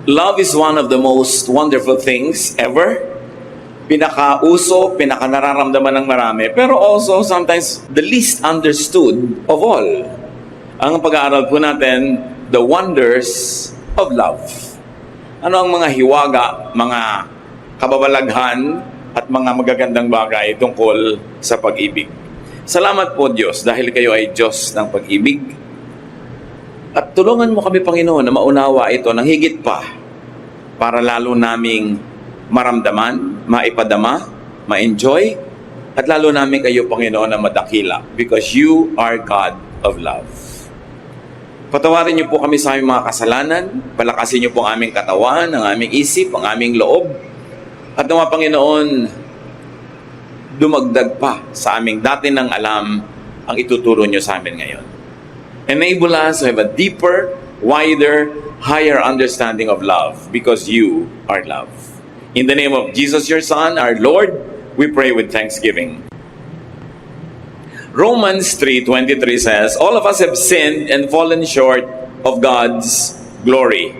Love is one of the most wonderful things ever. Pinakauso, pinakanararamdaman ng marami, pero also sometimes the least understood of all. Ang pag-aaral po natin, the wonders of love. Ano ang mga hiwaga, mga kababalaghan, at mga magagandang bagay tungkol sa pag-ibig. Salamat po Diyos dahil kayo ay Diyos ng pag-ibig. At tulungan mo kami, Panginoon, na maunawa ito ng higit pa para lalo naming maramdaman, maipadama, ma-enjoy, at lalo namin kayo, Panginoon, na madakila because you are God of love. Patawarin niyo po kami sa aming mga kasalanan, palakasin niyo po ang aming katawan, ang aming isip, ang aming loob, at nawa, Panginoon, dumagdag pa sa aming dati nang alam ang ituturo niyo sa amin ngayon. Enable us to have a deeper, wider, higher understanding of love because you are love. In the name of Jesus, your Son, our Lord, we pray with thanksgiving. Romans 3:23 says, all of us have sinned and fallen short of God's glory.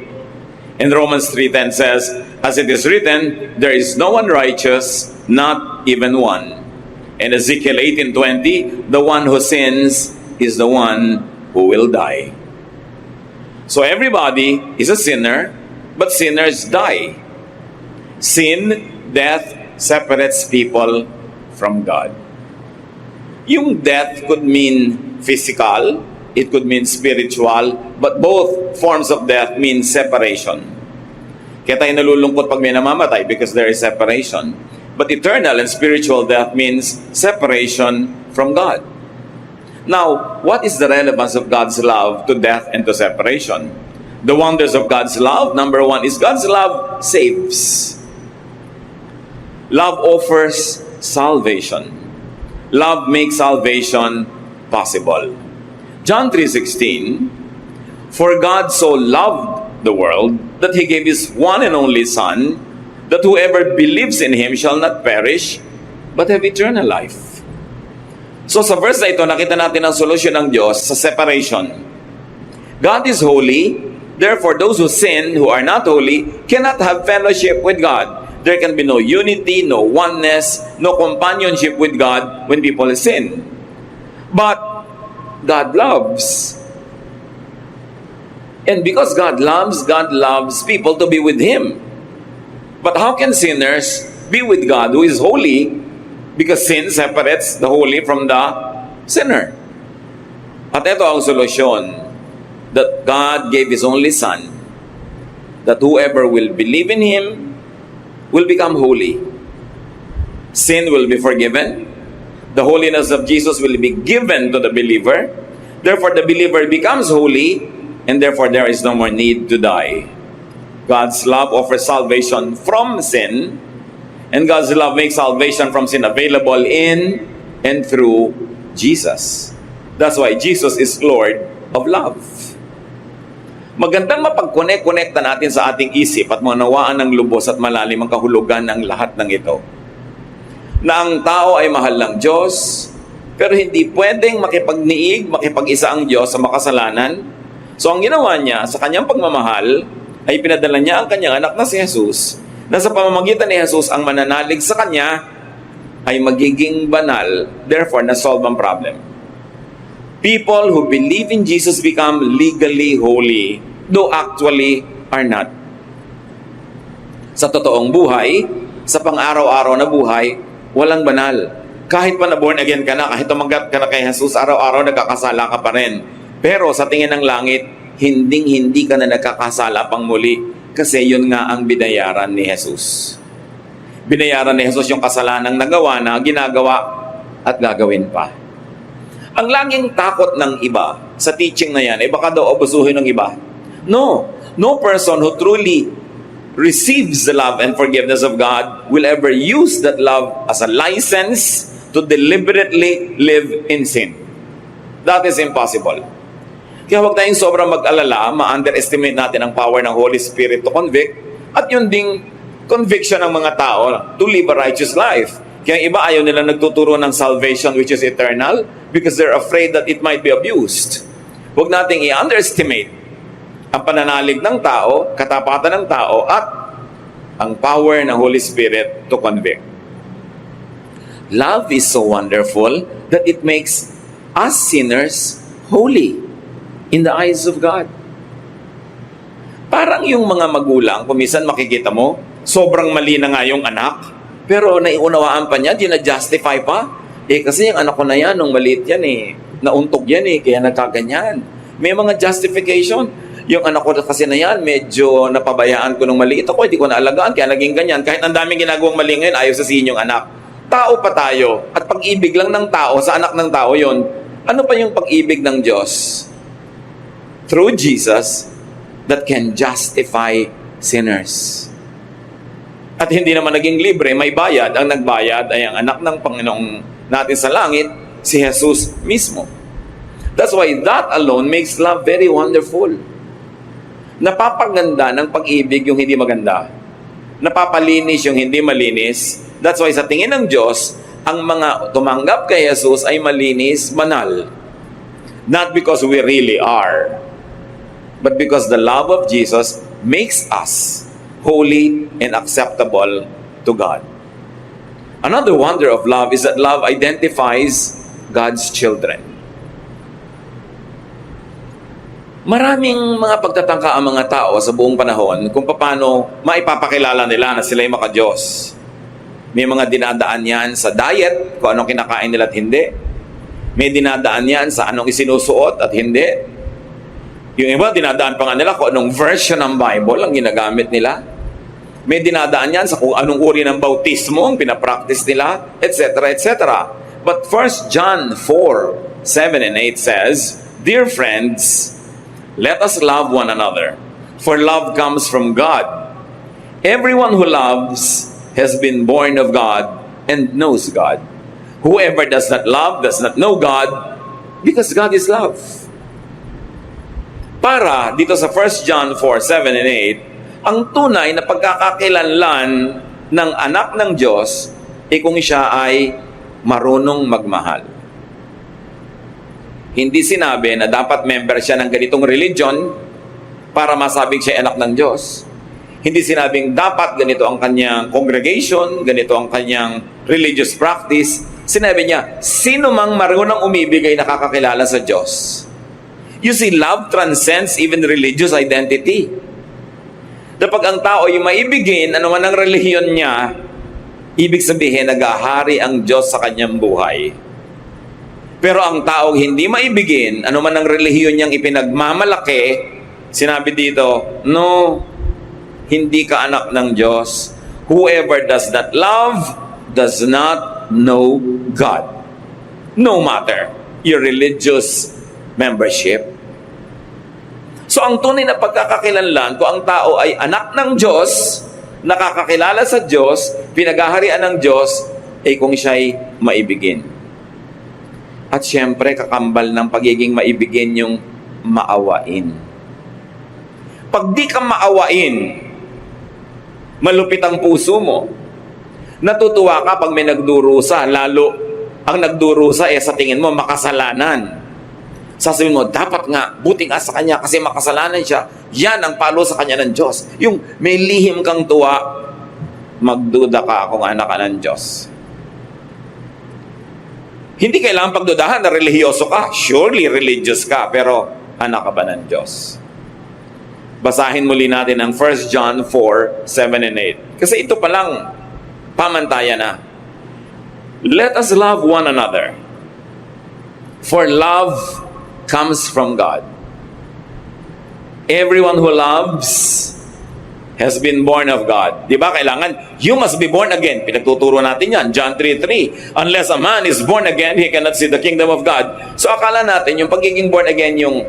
And Romans 3:10 says, as it is written, there is no one righteous, not even one. And Ezekiel 18:20, the one who sins is the one who will die. So everybody is a sinner, but sinners die. Sin, death, separates people from God. Yung death could mean physical, it could mean spiritual, but both forms of death mean separation. Kaya tayo nalulungkot pag may namamatay because there is separation. But eternal and spiritual death means separation from God. Now, what is the relevance of God's love to death and to separation? The wonders of God's love, number one, is God's love saves. Love offers salvation. Love makes salvation possible. John 3:16, for God so loved the world that He gave His one and only Son, that whoever believes in Him shall not perish, but have eternal life. So sa verse na ito, nakita natin ang solusyon ng Diyos sa separation. God is holy, therefore those who sin, who are not holy, cannot have fellowship with God. There can be no unity, no oneness, no companionship with God when people sin. But God loves. And because God loves people to be with Him. But how can sinners be with God who is holy? Because sin separates the holy from the sinner. At ito ang solusyon, that God gave His only Son, that whoever will believe in Him will become holy. Sin will be forgiven. The holiness of Jesus will be given to the believer. Therefore, the believer becomes holy, and therefore there is no more need to die. God's love offers salvation from sin, and God's love makes salvation from sin available in and through Jesus. That's why Jesus is Lord of love. Magandang mapag-connect-connecta natin sa ating isip at manawaan ng lubos at malalim ang kahulugan ng lahat ng ito. Na ang tao ay mahal ng Diyos, pero hindi pwedeng makipagniig, makipag-isa ang Diyos sa makasalanan. So ang ginawa niya sa kanyang pagmamahal ay pinadala niya ang kanyang anak na si Jesus, na sa pamamagitan ni Jesus ang mananalig sa kanya ay magiging banal, therefore na-solve ang problem. People who believe in Jesus become legally holy, though actually are not. Sa totoong buhay, sa pang-araw-araw na buhay, walang banal. Kahit pa na born again ka na, kahit tumanggap ka na kay Jesus, araw-araw nagkakasala ka pa rin. Pero sa tingin ng langit, hindi ka na nagkakasala pang muli kasi yun nga ang binayaran ni Jesus. Binayaran ni Jesus yung kasalanang nagawa na, ginagawa at gagawin pa. Ang laging takot ng iba sa teaching na yan, baka daw abusuhin ng iba. No person who truly receives the love and forgiveness of God will ever use that love as a license to deliberately live in sin. That is impossible. Kaya huwag tayong sobrang mag-alala, ma-underestimate natin ang power ng Holy Spirit to convict, at yun ding conviction ng mga tao to live a righteous life. Kaya iba ayaw nila nagtuturo ng salvation which is eternal because they're afraid that it might be abused. Huwag nating i-underestimate ang pananalig ng tao, katapatan ng tao, at ang power ng Holy Spirit to convict. Love is so wonderful that it makes us sinners holy in the eyes of God. Parang yung mga magulang, kung minsan makikita mo, sobrang mali na nga yung anak, pero naiunawaan pa niya, dinajustify pa. Kasi yung anak ko na yan, nung maliit yan nauntog yan kaya nagkaganyan. May mga justification. Yung anak ko kasi na yan, medyo napabayaan ko nung maliit ako, hindi ko naalagaan, kaya naging ganyan. Kahit ang daming ginagawang mali ngayon, ayaw sasabihin yung anak. Tao pa tayo, at pag-ibig lang ng tao, sa anak ng tao yon. Ano pa yung pag-ibig ng Diyos? Through Jesus, that can justify sinners. At hindi naman naging libre, may bayad. Ang nagbayad ay ang anak ng Panginoong natin sa langit, si Jesus mismo. That's why that alone makes love very wonderful. Napapaganda ng pag-ibig yung hindi maganda. Napapalinis yung hindi malinis. That's why sa tingin ng Diyos, ang mga tumanggap kay Jesus ay malinis, banal. Not because we really are, but because the love of Jesus makes us holy and acceptable to God. Another wonder of love is that love identifies God's children. Maraming mga pagtatangka ang mga tao sa buong panahon kung paano maipapakilala nila na sila'y maka-Diyos. May mga dinadaan yan sa diet, kung anong kinakain nila at hindi. May dinadaan yan sa anong isinusuot at hindi. Yung iba, dinadaan pa nga nila kung anong version ng Bible ang ginagamit nila. May dinadaan yan sa kung anong uri ng bautismo ang pinapractice nila, etc., etc. But 1 John 4:7 and 8 says, "Dear friends, let us love one another, for love comes from God. Everyone who loves has been born of God and knows God. Whoever does not love does not know God, because God is love." Para dito sa 1 John 4:7 and 8, ang tunay na pagkakakilanlan ng anak ng Diyos ay kung siya ay marunong magmahal. Hindi sinabi na dapat member siya ng ganitong religion para masabing siya ay anak ng Diyos. Hindi sinabing dapat ganito ang kanyang congregation, ganito ang kanyang religious practice. Sinabi niya, sino mang marunong umibig ay nakakakilala sa Diyos. You see, love transcends even religious identity. Kapag ang tao ay maibigin, ano man ang relihiyon niya, ibig sabihin, naghahari ang Diyos sa kanyang buhay. Pero ang tao hindi maibigin, ano man ang relihiyon niyang ipinagmamalaki, sinabi dito, no, hindi ka anak ng Diyos. Whoever does not love does not know God. No matter your religious membership. So ang tunay na pagkakakilanlan, kung ang tao ay anak ng Diyos, nakakakilala sa Diyos, pinaghaharian ng Diyos, ay kung siya'y maibigin. At syempre, kakambal ng pagiging maibigin yung maawain. Pag di ka maawain, malupit ang puso mo. Natutuwa ka pag may nagdurusa, lalo ang nagdurusa sa tingin mo makasalanan. Sasabihin mo, dapat nga, buti nga sa kanya kasi makasalanan siya. Yan ang palo sa kanya ng Diyos. Yung may lihim kang tuwa, magduda ka kung anak ka ng Diyos. Hindi kailangan pagdudahan na relihiyoso ka. Surely religious ka, pero anak ka ba ng Diyos? Basahin muli natin ang 1 John 4:7 and 8. Kasi ito palang pamantayan na. Let us love one another. For love comes from God. Everyone who loves has been born of God. Di ba? Kailangan, you must be born again. Pinagtuturo natin yan. John 3:3. Unless a man is born again, he cannot see the kingdom of God. So akala natin, yung pagiging born again, yung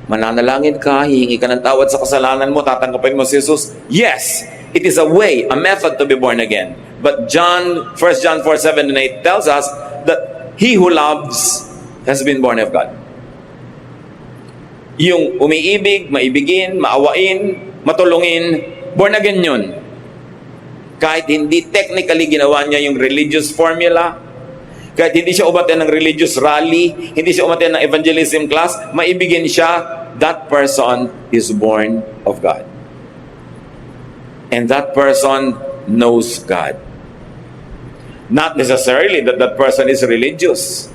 mananalangin ka, hihingi ka ng tawad sa kasalanan mo, tatanggapin mo si Jesus. Yes, it is a way, a method to be born again. But 1 John 4:7 and 8 tells us that he who loves has been born of God. Yung umiibig, maibigin, maawain, matulungin, born again yun. Kahit hindi technically ginawa niya yung religious formula, kahit hindi siya umaten ng religious rally, hindi siya umaten ng evangelism class, maibigin siya that person is born of God. And that person knows God. Not necessarily that that person is religious.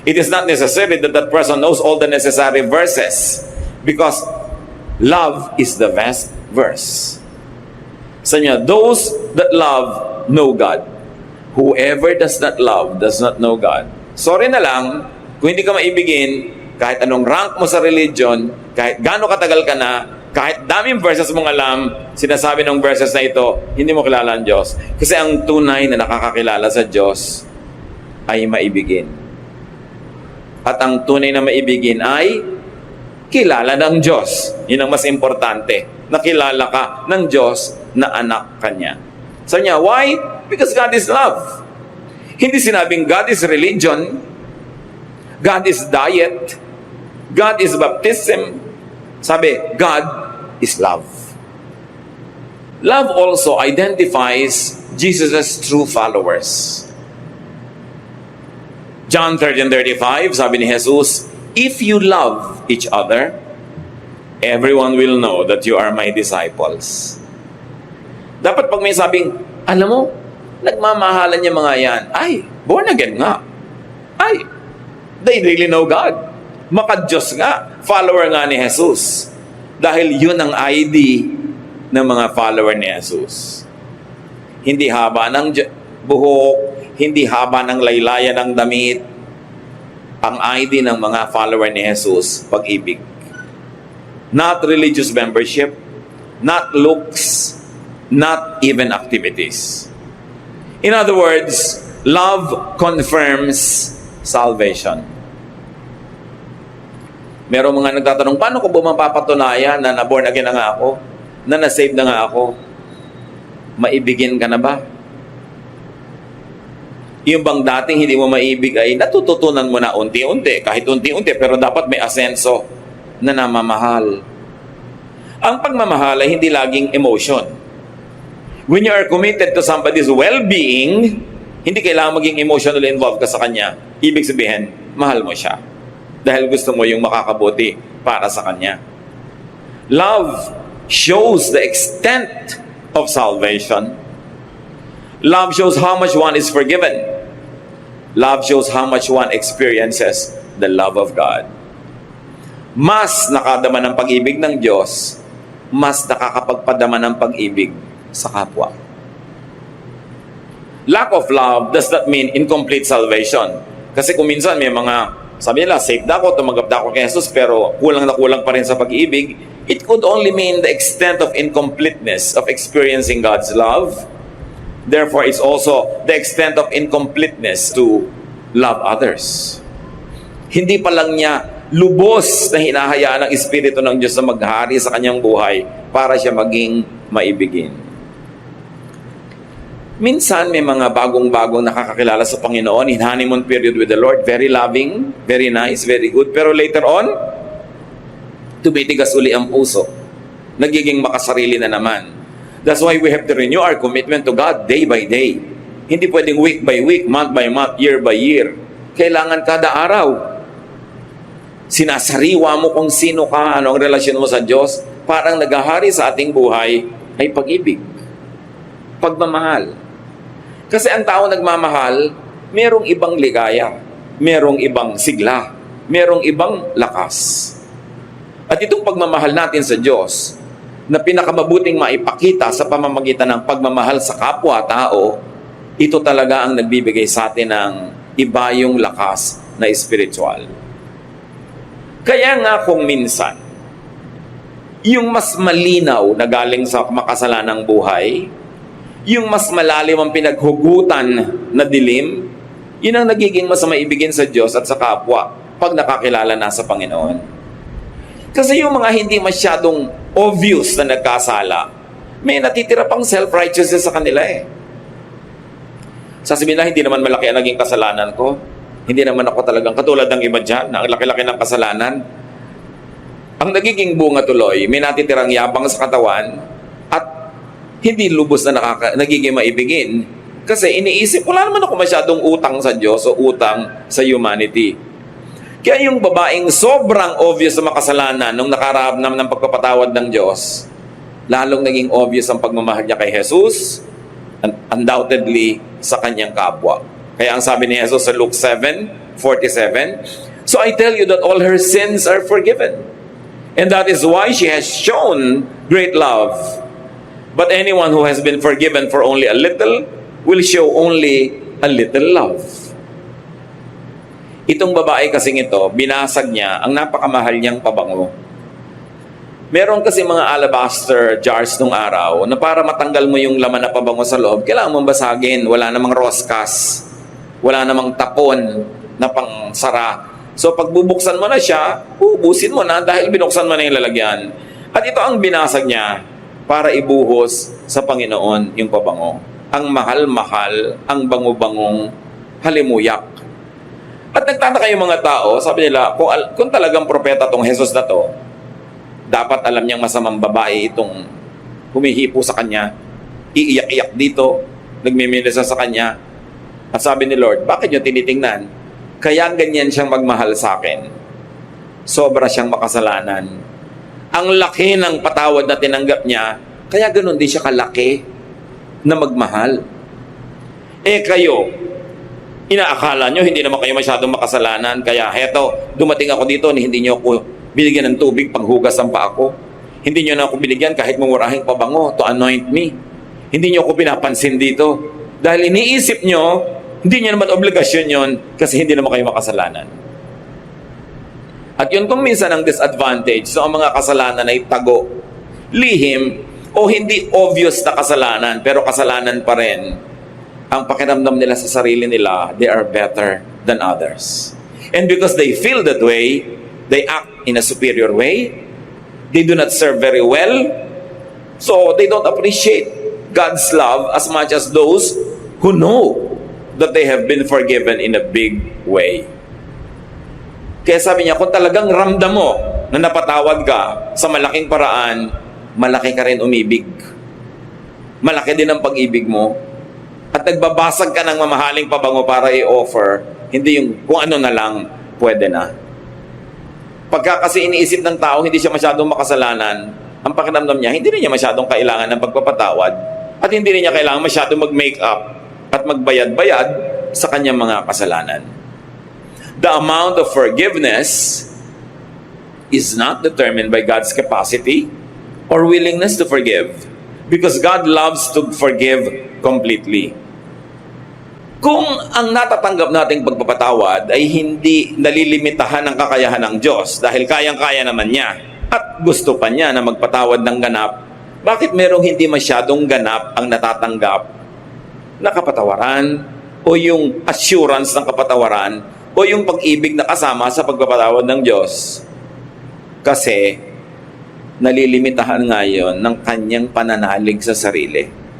It is not necessary that that person knows all the necessary verses, because love is the best verse. Sa niya, those that love know God. Whoever does not love does not know God. Sorry na lang, kung hindi ka maibigin, kahit anong rank mo sa religion, kahit gaano katagal ka na, kahit daming verses mong alam, sinasabi ng verses na ito, hindi mo kilala ang Diyos. Kasi ang tunay na nakakakilala sa Diyos ay maibigin. At ang tunay na maibigin ay kilala ng Diyos. Yun ang mas importante. Nakilala ka ng Diyos na anak ka niya. Sabi niya, why? Because God is love. Hindi sinabing God is religion, God is diet, God is baptism. Sabi, God is love. Love also identifies Jesus' true followers. John 13:35, sabi ni Jesus, if you love each other, everyone will know that you are my disciples. Dapat pag may sabing, alam mo, nagmamahalan niya mga yan. Ay, born again nga. Ay, they really know God. Maka-Diyos nga. Follower nga ni Jesus. Dahil yun ang ID ng mga follower ni Jesus. Hindi haba ng buhok, hindi haba ng laylayan ng damit. Ang ID ng mga follower ni Jesus, pag-ibig. Not religious membership, not looks, not even activities. In other words, love confirms salvation. Merong mga nagtatanong, paano ko ba mapapatunayan na na-born again na nga ako? Na na-save na nga ako? Maibigin ka na ba? Yung bang dating hindi mo maibig ay natututunan mo na unti-unti, kahit unti-unti, pero dapat may asenso na namamahal. Ang pagmamahal ay hindi laging emotion. When you are committed to somebody's well-being, hindi kailangan maging emotionally involved ka sa kanya. Ibig sabihin, mahal mo siya. Dahil gusto mo yung makakabuti para sa kanya. Love shows the extent of salvation. Love shows how much one is forgiven. Love shows how much one experiences the love of God. Mas nakadama ng pag-ibig ng Diyos, mas nakakapagpadama ng pag-ibig sa kapwa. Lack of love does not mean incomplete salvation. Kasi kung minsan may mga, sabi nila, saved na ako, tumanggap na ako kay Jesus, pero kulang na kulang pa rin sa pag-ibig, it could only mean the extent of incompleteness of experiencing God's love. Therefore, it's also the extent of incompleteness to love others. Hindi pa lang niya lubos na hinahayaan ng Espiritu ng Diyos na maghari sa kanyang buhay para siya maging maibigin. Minsan, may mga bagong-bagong nakakakilala sa Panginoon in honeymoon period with the Lord. Very loving, very nice, very good. Pero later on, tumitigas uli ang puso. Nagiging makasarili na naman. That's why we have to renew our commitment to God day by day. Hindi pwedeng week by week, month by month, year by year. Kailangan kada araw. Sinasariwa mo kung sino ka, ano ang relasyon mo sa Diyos. Parang naghahari sa ating buhay ay pag-ibig. Pagmamahal. Kasi ang tao nagmamahal, merong ibang ligaya, merong ibang sigla, merong ibang lakas. At itong pagmamahal natin sa Diyos, na pinakamabuting maipakita sa pamamagitan ng pagmamahal sa kapwa-tao, ito talaga ang nagbibigay sa atin ng iba yung lakas na espiritual. Kaya nga kung minsan, yung mas malinaw na galing sa makasalanang buhay, yung mas malalim ang pinaghugutan na dilim, yun ang nagiging mas maibigin sa Diyos at sa kapwa pag nakakilala na sa Panginoon. Kasi yung mga hindi masyadong obvious na nagkasala, may natitira pang self-righteousness sa kanila eh. Sasabihin na, hindi naman malaki ang naging kasalanan ko. Hindi naman ako talagang katulad ng iba dyan, na ang laki-laki ng kasalanan. Ang nagiging bunga tuloy, may natitirang yabang sa katawan, hindi lubos na nagiging maibigin. Kasi iniisip, wala naman ako masyadong utang sa Diyos o utang sa humanity. Kaya yung babaeng sobrang obvious na makasalanan nung nakararap naman ng pagpapatawad ng Diyos, lalong naging obvious ang pagmamahal niya kay Jesus, undoubtedly sa kanyang kapwa. Kaya ang sabi ni Jesus sa Luke 7:47, "So I tell you that all her sins are forgiven, and that is why she has shown great love. But anyone who has been forgiven for only a little will show only a little love." Itong babae kasing ito, binasag niya ang napakamahal niyang pabango. Meron kasi mga alabaster jars nung araw na para matanggal mo yung laman na pabango sa loob, kailangan mong basagin. Wala namang roskas, wala namang tapon na pangsara. So pag bubuksan mo na siya, ubusin mo na dahil binuksan mo na yung lalagyan. At ito ang binasag niya para ibuhos sa Panginoon yung pabango. Ang mahal-mahal, ang bango-bangong halimuyak. At nagtataka yung mga tao, sabi nila, kung talagang propeta tong Jesus na to, dapat alam niyang masamang babae itong humihipo sa kanya, iiyak-iyak dito, nagmimilisa sa kanya. At sabi ni Lord, bakit niyo tinitingnan? Kaya ganyan siyang magmahal sa akin. Sobra siyang makasalanan. Ang laki ng patawad na tinanggap niya, kaya ganoon din siya kalaki na magmahal. Kayo, inaakala nyo, hindi naman kayo masyadong makasalanan, kaya heto, dumating ako dito, hindi nyo ako binigyan ng tubig panghugas ang paa ko. Hindi nyo na ako binigyan kahit mumurahing pabango to anoint me. Hindi nyo ako pinapansin dito. Dahil iniisip nyo, hindi nyo naman obligasyon yon kasi hindi naman kayo makasalanan. At yun kung minsan ang disadvantage, so ang mga kasalanan ay tago, lihim, o hindi obvious na kasalanan, pero kasalanan pa rin. Ang pakiramdam nila sa sarili nila, they are better than others. And because they feel that way, they act in a superior way. They do not serve very well. So they don't appreciate God's love as much as those who know that they have been forgiven in a big way. Kaya sabi niya, kung talagang ramdam mo na napatawad ka sa malaking paraan, malaki ka rin umibig. Malaki din ang pag-ibig mo. At nagbabasag ka ng mamahaling pabango para i-offer, hindi yung kung ano na lang, pwede na. Pagka kasi iniisip ng tao, hindi siya masyadong makasalanan, ang pakiramdam niya, hindi rin niya masyadong kailangan ng pagpapatawad, at hindi rin niya kailangan masyadong mag-make up at magbayad-bayad sa kanyang mga kasalanan. The amount of forgiveness is not determined by God's capacity or willingness to forgive, because God loves to forgive completely. Kung ang natatanggap nating pagpapatawad ay hindi nalilimitahan ng kakayahan ng Diyos dahil kayang-kaya naman niya at gusto pa niya na magpatawad ng ganap, bakit merong hindi masyadong ganap ang natatanggap na kapatawaran o yung assurance ng kapatawaran o yung pag-ibig na kasama sa pagpapatawad ng Diyos? Kasi nalilimitahan ngayon ng kanyang pananalig sa sarili.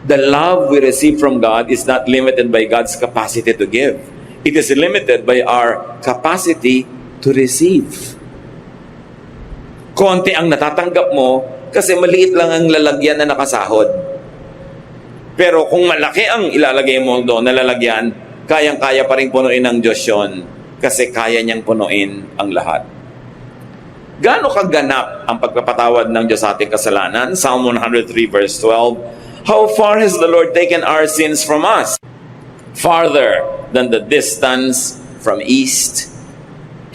The love we receive from God is not limited by God's capacity to give. It is limited by our capacity to receive. Konti ang natatanggap mo kasi maliit lang ang lalagyan na nakasahod. Pero kung malaki ang ilalagay mo doon na lalagyan, kayang-kaya pa rin punuin ng Diyos yun kasi kaya niyang punuin ang lahat. Gaano kaganap ang pagpapatawad ng Diyos sa ating kasalanan? Psalm 103 verse 12, "How far has the Lord taken our sins from us? Farther than the distance from east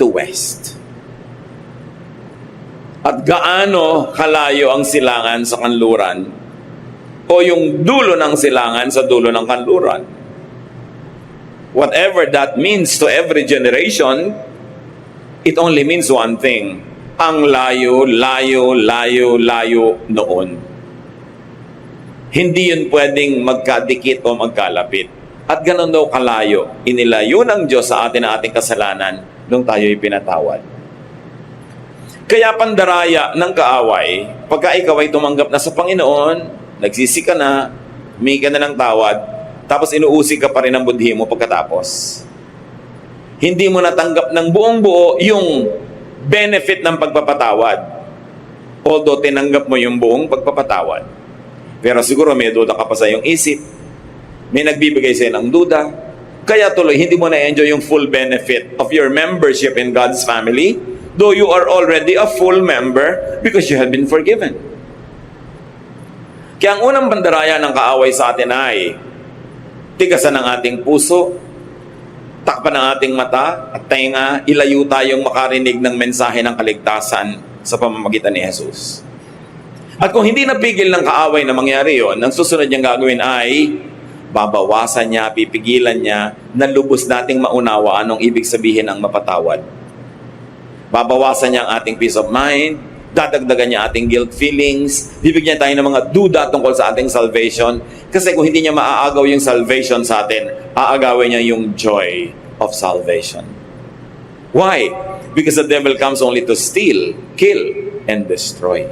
to west." At gaano kalayo ang silangan sa kanluran o yung dulo ng silangan sa dulo ng kanluran. Whatever that means to every generation, it only means one thing. Ang layo, layo, layo, layo noon. Hindi yun pwedeng magkadikit o magkalapit. At ganun daw kalayo, inilayo ng Diyos sa atin ang ating kasalanan nung tayo'y pinatawad. Kaya pandaraya ng kaaway, pagka ikaw ay tumanggap na sa Panginoon, nagsisi ka na, humingi ka na ng tawad, tapos inuusig ka pa rin ang budhi mo pagkatapos. Hindi mo natanggap ng buong buo yung benefit ng pagpapatawad. Although tinanggap mo yung buong pagpapatawad. Pero siguro may duda ka pa sa iyong isip. May nagbibigay sa'yo ng duda. Kaya tuloy, hindi mo na-enjoy yung full benefit of your membership in God's family, though you are already a full member because you have been forgiven. Kaya ang unang bandaraya ng kaaway sa atin ay tigasan ng ating puso, takpan ng ating mata at tenga, ilayo tayong makarinig ng mensahe ng kaligtasan sa pamamagitan ni Jesus. At kung hindi napigil ng kaaway na mangyari yon, ang susunod niyang gagawin ay babawasan niya, pipigilan niya na lubos nating maunawa anong ibig sabihin ng mapatawad. Babawasan niya ang ating peace of mind, dadagdagan niya ating guilt feelings, bibigyan tayo ng mga duda tungkol sa ating salvation. Kasi kung hindi niya maaagaw yung salvation sa atin, aagawin niya yung joy of salvation. Why? Because the devil comes only to steal, kill, and destroy.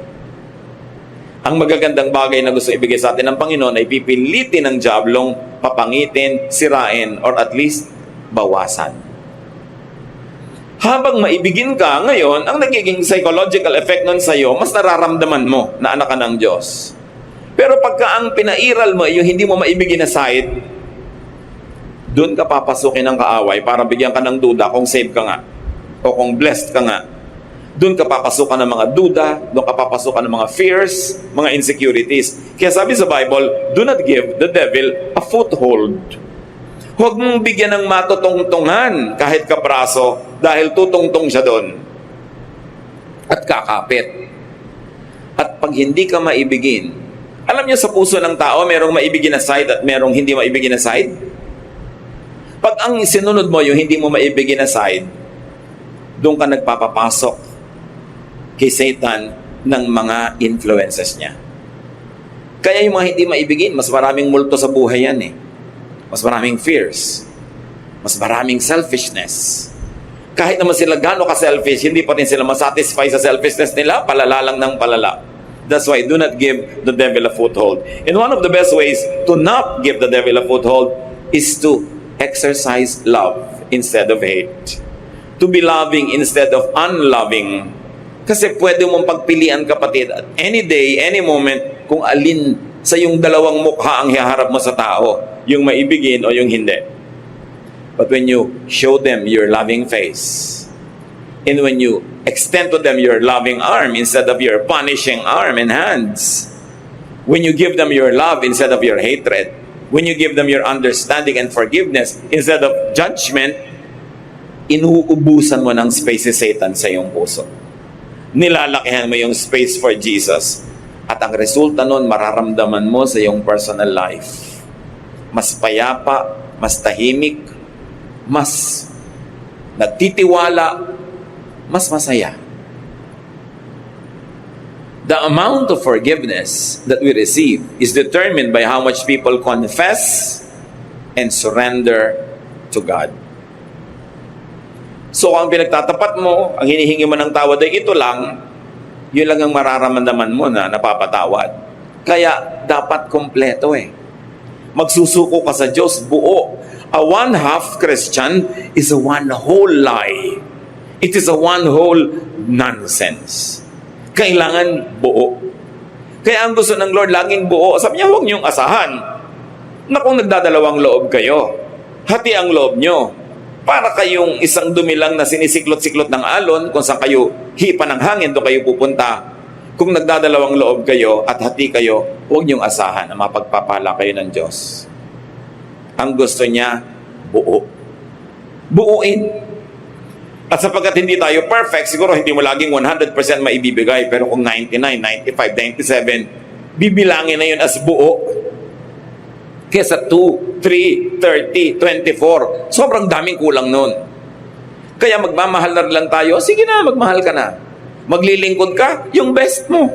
Ang magagandang bagay na gusto ibigay sa atin ng Panginoon ay pipilitin ng diablong papangitin, sirain, or at least bawasan. Habang maibigin ka, ngayon, ang nagiging psychological effect nun sa'yo, mas nararamdaman mo na anak ka ng Diyos. Pero pagka ang pinairal mo, yung hindi mo maibigin na side, doon ka papasukin ng kaaway para bigyan ka ng duda kung saved ka nga o kung blessed ka nga. Doon ka papasukan ng mga duda, doon ka papasukan ng mga fears, mga insecurities. Kaya sabi sa Bible, do not give the devil a foothold. Huwag mong bigyan ng matutungtungan kahit kapraso dahil tutungtong siya doon at kakapit. At pag hindi ka maibigin, alam niyo sa puso ng tao, merong maibigin na side at merong hindi maibigin na side. Pag ang sinunod mo yung hindi mo maibigin na side, doon ka nagpapapasok kay Satan ng mga influences niya. Kaya yung mga hindi maibigin, mas maraming multo sa buhay yan eh. Mas maraming fears. Mas maraming selfishness. Kahit naman sila gaano ka-selfish, hindi pa rin sila masatisfy sa selfishness nila, palala lang ng palala. That's why do not give the devil a foothold. And one of the best ways to not give the devil a foothold is to exercise love instead of hate. To be loving instead of unloving. Kasi pwede mong pagpilian, kapatid, at any day, any moment, kung alin sa yung dalawang mukha ang hiharap mo sa tao, yung maibigin o yung hindi. But when you show them your loving face, and when you extend to them your loving arm instead of your punishing arm and hands, when you give them your love instead of your hatred, when you give them your understanding and forgiveness instead of judgment, inuubusan mo ng space si Satan sa iyong puso. Nilalakihan mo yung space for Jesus. At ang resulta nun, mararamdaman mo sa iyong personal life. Mas payapa, mas tahimik, mas nagtitiwala, mas masaya. The amount of forgiveness that we receive is determined by how much people confess and surrender to God. So, ang pinagtatapat mo, ang hinihingi mo ng tawad ay ito lang, yun lang ang mararamdaman mo na napapatawad. Kaya, dapat kompleto eh. Magsusuko ka sa Diyos, buo. A one-half Christian is a one-whole lie. It is a one-whole nonsense. Kailangan buo. Kaya ang gusto ng Lord, laging buo. Sabi niya, huwag niyong asahan na kung nagdadalawang loob kayo, hati ang loob niyo. Para kayong isang dumi lang na sinisiklot-siklot ng alon, kung saan kayo hipa ng hangin, doon kayo pupunta. Kung nagdadalawang loob kayo at hati kayo, huwag niyong asahan na mapagpapala kayo ng Diyos. Ang gusto niya, buo. Buuin. At sapagkat hindi tayo perfect, siguro hindi mo laging 100% maibibigay, pero kung 99, 95, 97, bibilangin na yun as buo. Kesa 2, 3, 30, 24. Sobrang daming kulang nun. Kaya magmamahal na lang tayo, sige na, magmahal ka na. Maglilingkod ka, yung best mo.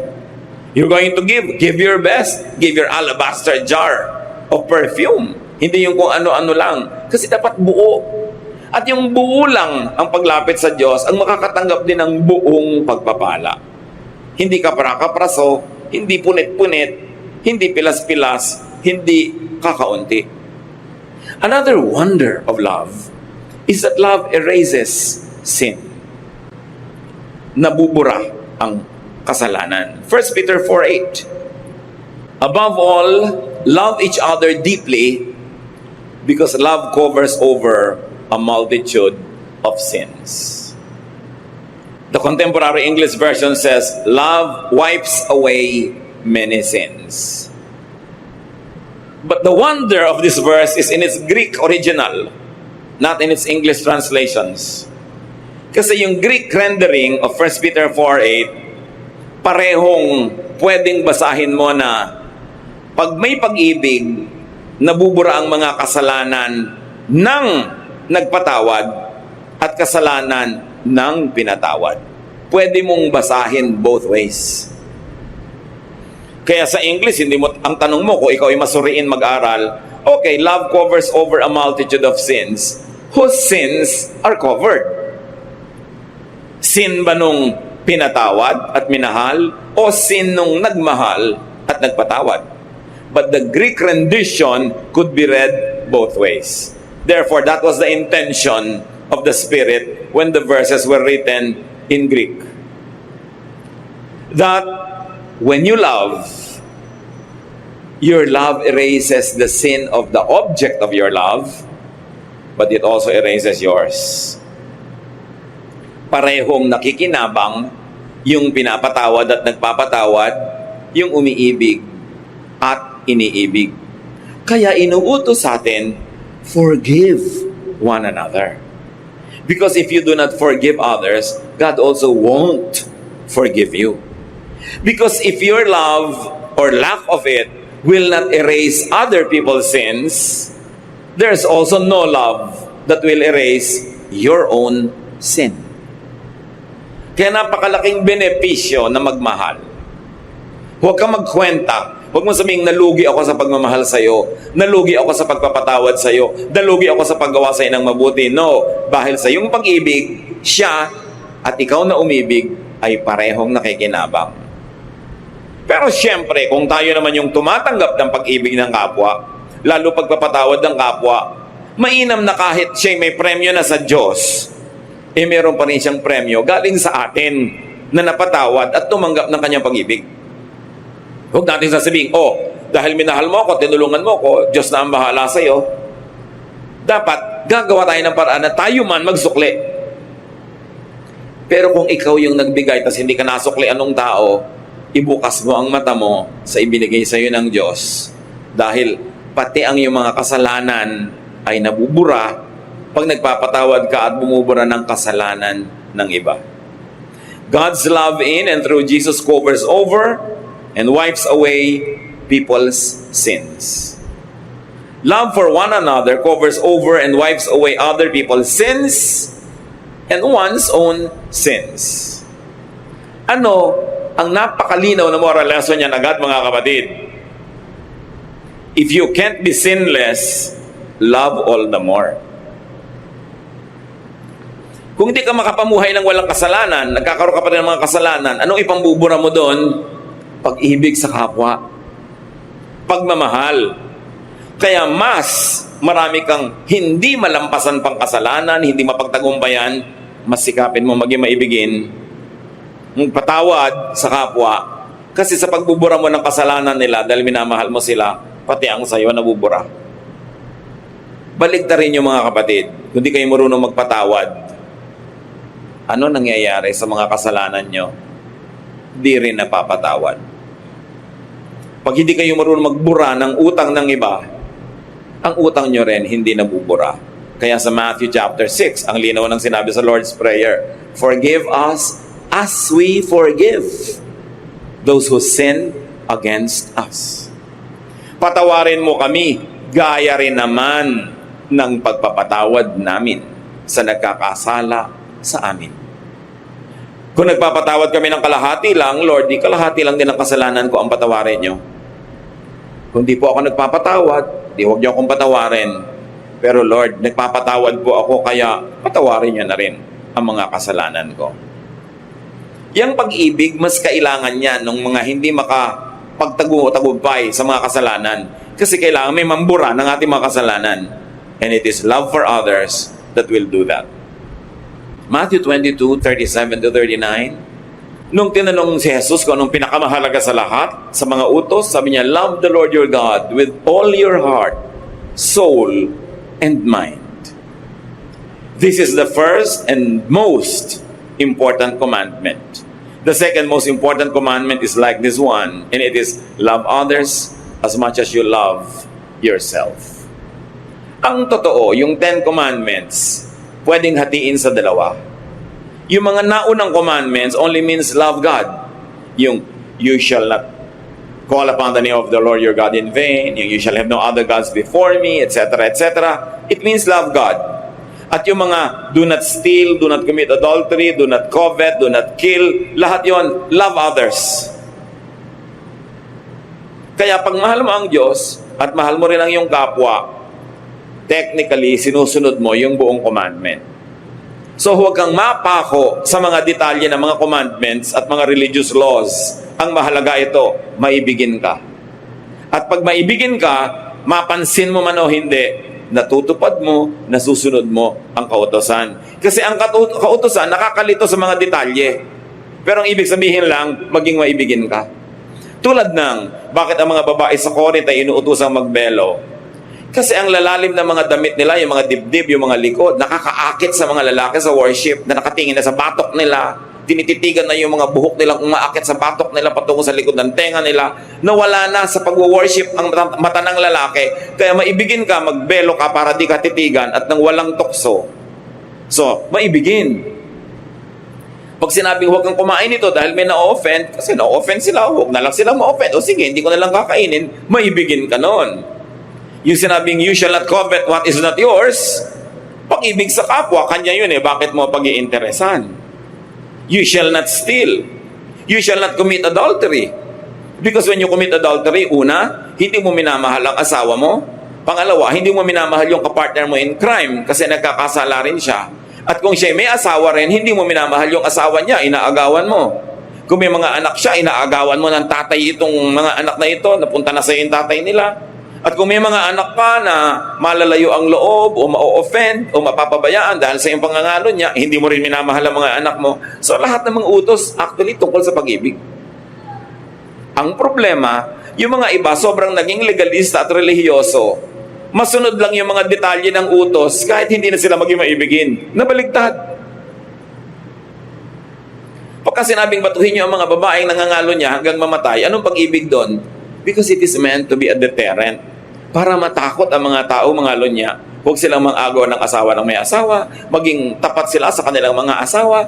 You're going to give your best. Give your alabaster jar of perfume. Hindi yung kung ano-ano lang. Kasi dapat buo. At yung buo lang ang paglapit sa Diyos, ang makakatanggap din ng buong pagpapala. Hindi kapra-kapraso, hindi punit-punit, hindi pilas-pilas, hindi kakaunti. Another wonder of love is that love erases sin. Nabubura ang kasalanan. 1 Peter 4:8. Above all, love each other deeply Because love covers over a multitude of sins. The contemporary English version says, love wipes away many sins. But the wonder of this verse is in its Greek original, not in its English translations. Kasi yung Greek rendering of 1 Peter 4:8, parehong pwedeng basahin mo na pag may pag-ibig, nabubura ang mga kasalanan ng nagpatawad at kasalanan ng pinatawad. Pwede mong basahin both ways. Kaya sa English, hindi mo, ang tanong mo kung ikaw ay masuriin mag-aral, okay, love covers over a multitude of sins. Whose sins are covered? Sin ba nung pinatawad at minahal o sin nung nagmahal at nagpatawad? But the Greek rendition could be read both ways. Therefore, that was the intention of the Spirit when the verses were written in Greek. That when you love, your love erases the sin of the object of your love, but it also erases yours. Parehong nakikinabang yung pinapatawad at nagpapatawad, yung umiibig at iniibig. Kaya inuutos sa atin, forgive one another. Because if you do not forgive others, God also won't forgive you. Because if your love or lack of it will not erase other people's sins, there's also no love that will erase your own sin. Kaya napakalaking benepisyo na magmahal. Huwag kang magkwenta. Huwag mo sabihing, nalugi ako sa pagmamahal sa'yo. Nalugi ako sa pagpapatawad sa'yo. Nalugi ako sa paggawa sa'yo ng mabuti. No, dahil sa iyong pag-ibig, siya at ikaw na umibig ay parehong nakikinabang. Pero siyempre, kung tayo naman yung tumatanggap ng pag-ibig ng kapwa, lalo pagpapatawad ng kapwa, mainam na kahit siya may premyo na sa Diyos, meron pa rin siyang premyo galing sa atin na napatawad at tumanggap ng kanyang pag-ibig. Huwag natin sasabihin, dahil minahal mo ako, tinulungan mo ako, Diyos na ang bahala sa'yo. Dapat, gagawa tayo ng paraan na tayo man magsukli. Pero kung ikaw yung nagbigay, tas hindi ka nasukli anong tao, ibukas mo ang mata mo sa ibinigay sa'yo ng Diyos. Dahil pati ang iyong mga kasalanan ay nabubura pag nagpapatawad ka at bumubura ng kasalanan ng iba. God's love in and through Jesus covers over and wipes away people's sins. Love for one another covers over and wipes away other people's sins and one's own sins. Ano ang napakalinaw na moral lesson niyan agad, mga kapatid? If you can't be sinless, love all the more. Kung hindi ka makapamuhay ng walang kasalanan, nagkakaroon ka pa rin ng mga kasalanan, anong ipambubura mo doon? Pag-ibig sa kapwa, pagmamahal. Kaya mas marami kang hindi malampasan pang kasalanan, hindi mapagtagumpayan, mas sikapin mo maging maibigin, patawad sa kapwa. Kasi sa pagbubura mo ng kasalanan nila, dahil minamahal mo sila, pati ang sayo nabubura. Baligtarin niyo, mga kapatid, kung di kayo marunong magpatawad, ano nangyayari sa mga kasalanan nyo? Di rin napapatawad. Pag hindi kayo marunong magbura ng utang ng iba, ang utang nyo rin hindi nabubura. Kaya sa Matthew chapter 6, ang linaw ng sinabi sa Lord's Prayer, forgive us as we forgive those who sin against us. Patawarin mo kami, gaya rin naman ng pagpapatawad namin sa nagkakasala sa amin. Kung nagpapatawad kami ng kalahati lang, Lord, di kalahati lang din ang kasalanan ko ang patawarin nyo. Kung di po ako nagpapatawad, di huwag niyo akong patawarin. Pero Lord, nagpapatawad po ako, kaya patawarin niyo na rin ang mga kasalanan ko. Yang pag-ibig, mas kailangan yan ng mga hindi makapagtagumpay sa mga kasalanan. Kasi kailangan may mambura ng ating mga kasalanan. And it is love for others that will do that. Matthew 22:37-39. Nung tinanong si Jesus kung anong pinakamahalaga sa lahat, sa mga utos, sabi niya, love the Lord your God with all your heart, soul, and mind. This is the first and most important commandment. The second most important commandment is like this one, and it is love others as much as you love yourself. Ang totoo, yung 10 commandments, pwedeng hatiin sa dalawa. Yung mga naunang commandments only means love God. Yung you shall not call upon the name of the Lord your God in vain, yung you shall have no other gods before me, etc., etc. It means love God. At yung mga do not steal, do not commit adultery, do not covet, do not kill, lahat yon love others. Kaya pag mahal mo ang Diyos at mahal mo rin ang iyong kapwa, technically, sinusunod mo yung buong commandment. So huwag kang mapako sa mga detalye ng mga commandments at mga religious laws. Ang mahalaga ito, maibigin ka. At pag maibigin ka, mapansin mo man o hindi, natutupad mo, nasusunod mo ang kautosan. Kasi ang kautosan, nakakalito sa mga detalye. Pero ang ibig sabihin lang, maging maibigin ka. Tulad ng, bakit ang mga babae sa Corinth ay inuutosang magbelo? Kasi ang lalalim ng mga damit nila, yung mga dibdib, yung mga likod, nakakaakit sa mga lalaki sa worship, na nakatingin na sa batok nila, tinititigan na yung mga buhok nilang umaakit sa batok nila patungo sa likod ng tenga nila, nawala na sa pag-worship ang mata ng lalaki. Kaya maibigin ka, magbelo ka para di ka titigan at nang walang tukso. So, maibigin. Pag sinabing huwag kang kumain ito dahil may na-offend, kasi na-offend sila, huwag na lang sila ma-offend. O sige, hindi ko na lang kakainin, maibigin ka nun. Yung sinabing, you shall not covet what is not yours, pag-ibig sa kapwa, kanya yun bakit mo pag-iinteresan? You shall not steal. You shall not commit adultery. Because when you commit adultery, una, hindi mo minamahal ang asawa mo. Pangalawa, hindi mo minamahal yung kapartner mo in crime kasi nagkakasala rin siya. At kung siya may asawa rin, hindi mo minamahal yung asawa niya, inaagawan mo. Kung may mga anak siya, inaagawan mo ng tatay itong mga anak na ito, napunta na sa yung tatay nila. At kung may mga anak ka na malalayo ang loob o ma-offend o mapapabayaan dahil sa iyong pangangalo niya, hindi mo rin minamahal ang mga anak mo. So lahat ng mga utos actually tungkol sa pag-ibig. Ang problema, yung mga iba sobrang naging legalista at relihiyoso. Masunod lang yung mga detalye ng utos kahit hindi na sila maging maibigin. Nabaligtad. Pagka sinabing batuhin niyo ang mga babaeng nangangalo niya hanggang mamatay, anong pag-ibig doon? Because it is meant to be a deterrent. Para matakot ang mga tao, mga niya. Huwag silang mang-agaw ng asawa ng may asawa, maging tapat sila sa kanilang mga asawa.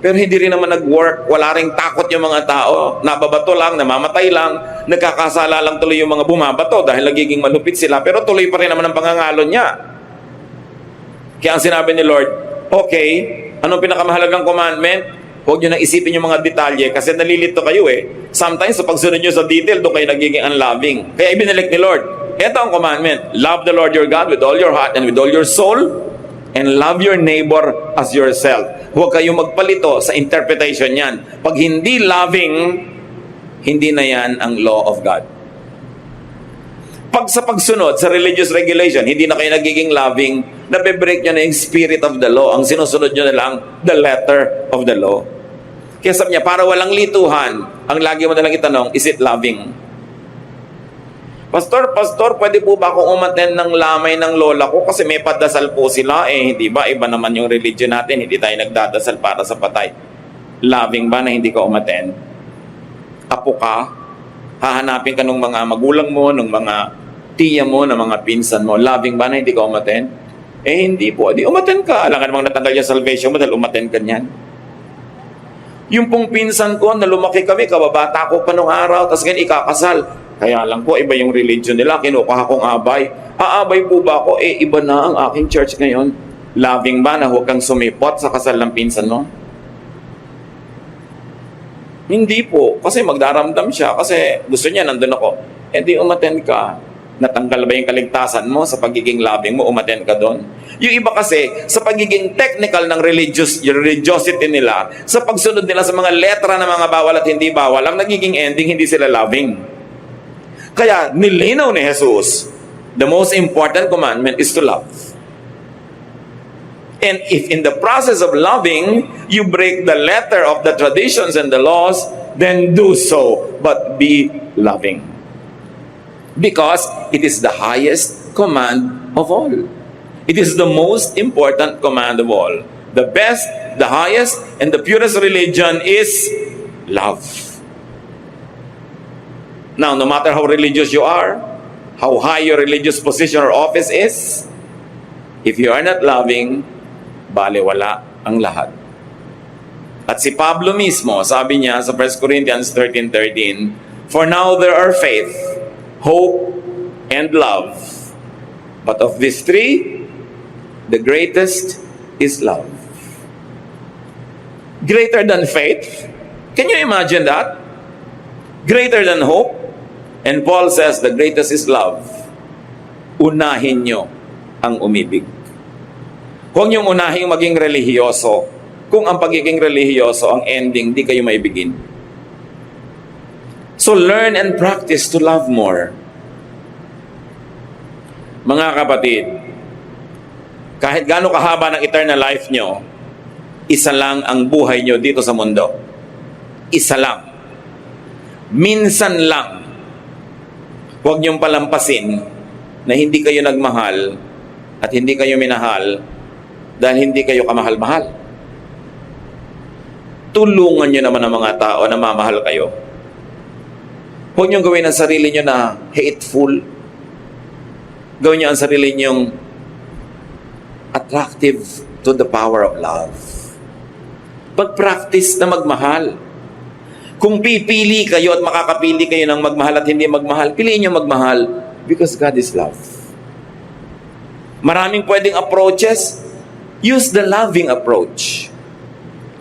Pero hindi rin naman nag-work, wala ring takot yung mga tao, nababato lang, namamatay lang, nagkakasala lang tuloy yung mga bumabato dahil nagiging malupit sila, pero tuloy pa rin naman ang pangangalo niya. Kaya ang sinabi ni Lord, okay, anong pinakamahalagang commandment? Huwag nyo nang isipin yung mga detalye kasi nalilito kayo Sometimes sa pagsunod nyo sa detail, doon kayo nagiging unloving. Kaya ibinalik ni Lord, ito ang commandment, love the Lord your God with all your heart and with all your soul, and love your neighbor as yourself. Huwag kayong magpalito sa interpretation yan. Pag hindi loving, hindi na yan ang law of God. Pag sa pagsunod sa religious regulation, hindi na kayo nagiging loving, nabe-break nyo na yung spirit of the law. Ang sinusunod nyo na lang, the letter of the law. Kaya sabi niya, para walang lituhan, ang lagi mo na lang itanong, is it loving? Pastor, pwede po ba akong umattend ng lamay ng lola ko? Kasi may padasal po sila. Hindi ba? Iba naman yung religion natin. Hindi tayo nagdadasal para sa patay. Loving ba na hindi ka umattend? Apo ka? Hahanapin ka ng mga magulang mo, ng mga tiya mo, ng mga pinsan mo. Loving ba na hindi ka umattend? Hindi po. Di umattend ka. Alam ka namang natanggal yung salvation mo dahil umattend ka niyan. Yung pong pinsan ko, na lumaki kami, kababata ko pa nung araw, tapos ganyan ikakasal. Kaya lang po, iba yung religion nila, kinukuha kong abay. Aabay po ba ako? Iba na ang aking church ngayon. Loving ba na huwag kang sumipot sa kasal ng pinsan mo? Hindi po, kasi magdaramdam siya, kasi gusto niya, nandun ako. Di umattend ka. Natanggal ba yung kaligtasan mo sa pagiging loving mo, umattend ka doon? Yung iba kasi, sa pagiging technical ng religiosity nila, sa pagsunod nila sa mga letra ng mga bawal at hindi bawal, ang nagiging ending, hindi sila loving. Kaya nilinaw ni Jesus, the most important commandment is to love. And if in the process of loving, you break the letter of the traditions and the laws, then do so, but be loving. Because it is the highest command of all. It is the most important command of all. The best, the highest, and the purest religion is love. Now, no matter how religious you are, how high your religious position or office is, if you are not loving, balewala ang lahat. At si Pablo mismo, sabi niya sa 1 Corinthians 13:13, "For now there are faith, hope, and love. But of these three, the greatest is love." Greater than faith? Can you imagine that? Greater than hope? And Paul says, the greatest is love. Unahin nyo ang umibig. Huwag niyong unahing maging relihiyoso. Kung ang pagiging relihiyoso, ang ending, di kayo maibigin. So learn and practice to love more. Mga kapatid, kahit gaano kahaba ng eternal life nyo, isa lang ang buhay nyo dito sa mundo. Isa lang. Minsan lang. Huwag niyong palampasin na hindi kayo nagmahal at hindi kayo minahal dahil hindi kayo kamahal-mahal. Tulungan niyo naman ang mga tao na mamahal kayo. Huwag niyong gawin ang sarili niyo na hateful. Gawin niyo ang sarili niyong attractive to the power of love. Pag-practice na magmahal. Kung pipili kayo at makakapili kayo ng magmahal at hindi magmahal, piliin niyo magmahal because God is love. Maraming pwedeng approaches. Use the loving approach.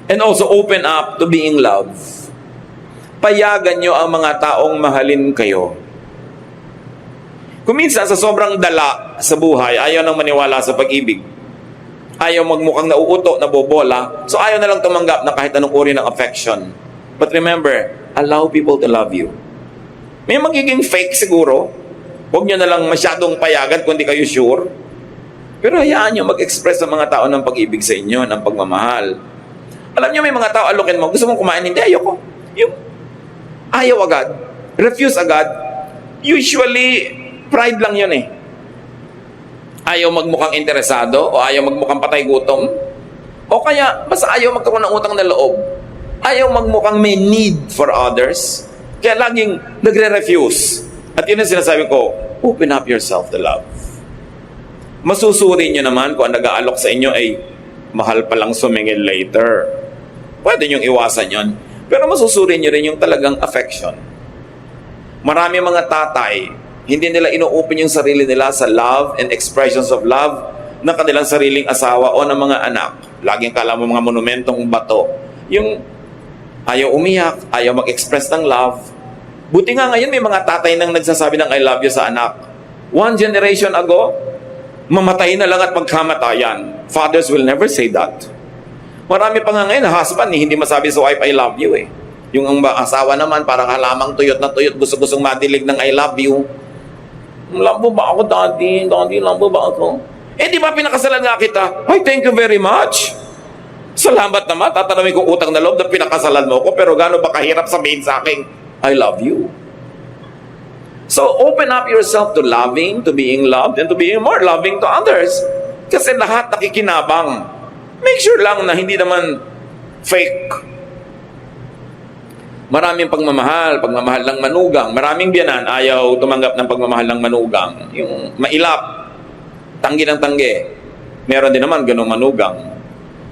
And also open up to being love. Payagan niyo ang mga taong mahalin kayo. Kung minsan sa sobrang dala sa buhay, ayaw nang maniwala sa pag-ibig. Ayaw magmukhang nauuto, nabobola. So ayaw na lang tumanggap na kahit anong uri ng affection. But remember, allow people to love you. May magiging fake siguro. Huwag nyo na lang masyadong payagan kung di kayo sure. Pero hayaan nyo mag-express sa mga tao ng pag-ibig sa inyo, ng pagmamahal. Alam nyo, may mga tao alukin mo, gusto mong kumain, hindi, ayoko. Yung ayaw agad, refuse agad. Usually, pride lang yun eh. Ayaw magmukhang interesado, o ayaw magmukhang patay gutom, o kaya, basta ayaw magkaroon ng utang na loob. Ayaw magmukhang may need for others, kaya laging nagre-refuse. At yun ang sinasabi ko, open up yourself to love. Masusuri nyo naman kung ang nag-aalok sa inyo ay mahal palang sumingil later. Pwede nyong iwasan yon. Pero masusuri nyo rin yung talagang affection. Marami mga tatay, hindi nila ino-open yung sarili nila sa love and expressions of love ng kanilang sariling asawa o ng mga anak. Laging kala mo mga monumentong bato. Yung ayaw umiyak, ayaw mag-express ng love. Buti nga ngayon may mga tatay nang nagsasabi ng I love you sa anak. One generation ago, mamatay na lang at magkamatayan. Fathers will never say that. Marami pa nga ngayon, husband, hindi masabi sa wife, I love you eh. Yung ang asawa naman, parang halamang tuyot na tuyot, gusto-gustong madilig ng I love you. Love mo ba ako, daddy? Daddy, love mo ba ako? Eh, di ba pinakasalan nga kita? Ay, thank you very much. Salamat naman, tatanawin kong utang na loob na pinakasalan mo ko, pero gano'n ba kahirap sabihin sa akin, I love you. So, open up yourself to loving, to being loved, and to being more loving to others. Kasi lahat nakikinabang. Make sure lang na hindi naman fake. Maraming pagmamahal ng manugang. Maraming biyanan, ayaw tumanggap ng pagmamahal ng manugang. Yung mailap, tanggi ng tanggi. Meron din naman ganong manugang.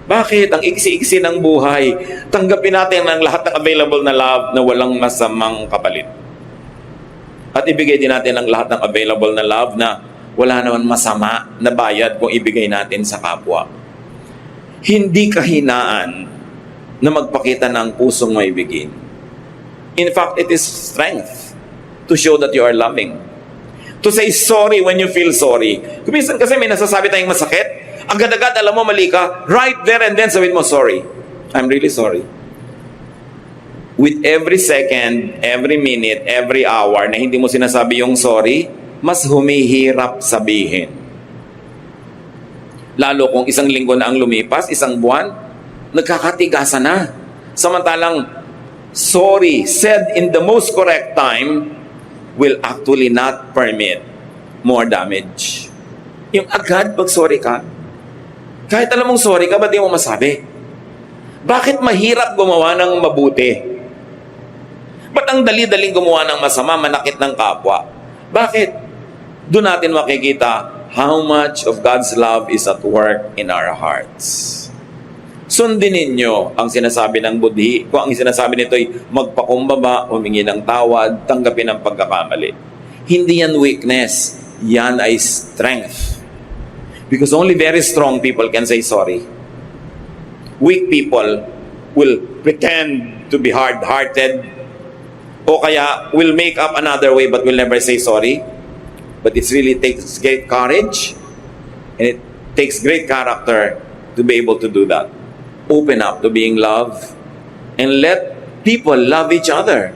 Bakit? Ang iksi-iksi ng buhay. Tanggapin natin ang lahat ng available na love na walang masamang kapalit. At ibigay din natin ang lahat ng available na love na wala naman masama na bayad kung ibigay natin sa kapwa. Hindi kahinaan na magpakita ng pusong maibigin. In fact, it is strength to show that you are loving. To say sorry when you feel sorry. Kuminsan kasi may nasasabi tayong masakit, agad-agad alam mo mali ka, right there and then sabihin mo, sorry. I'm really sorry. With every second, every minute, every hour na hindi mo sinasabi yung sorry, mas humihirap sabihin. Lalo kung isang linggo na ang lumipas, isang buwan, nagkakatigasan na. Samantalang, sorry said in the most correct time will actually not permit more damage. Yung agad mag-sorry ka. Kahit alam mong sorry ka, ba't di mo masabi? Bakit mahirap gumawa ng mabuti? Ba't ang dali-daling gumawa ng masama, manakit ng kapwa? Bakit? Doon natin makikita how much of God's love is at work in our hearts. Sundin ninyo ang sinasabi ng budhi. Kung ang sinasabi nito ay magpakumbaba, humingi ng tawad, tanggapin ang pagkakamali. Hindi yan weakness. Yan ay strength. Because only very strong people can say sorry. Weak people will pretend to be hard-hearted o kaya will make up another way but will never say sorry. But it really takes great courage and it takes great character to be able to do that. Open up to being loved and let people love each other.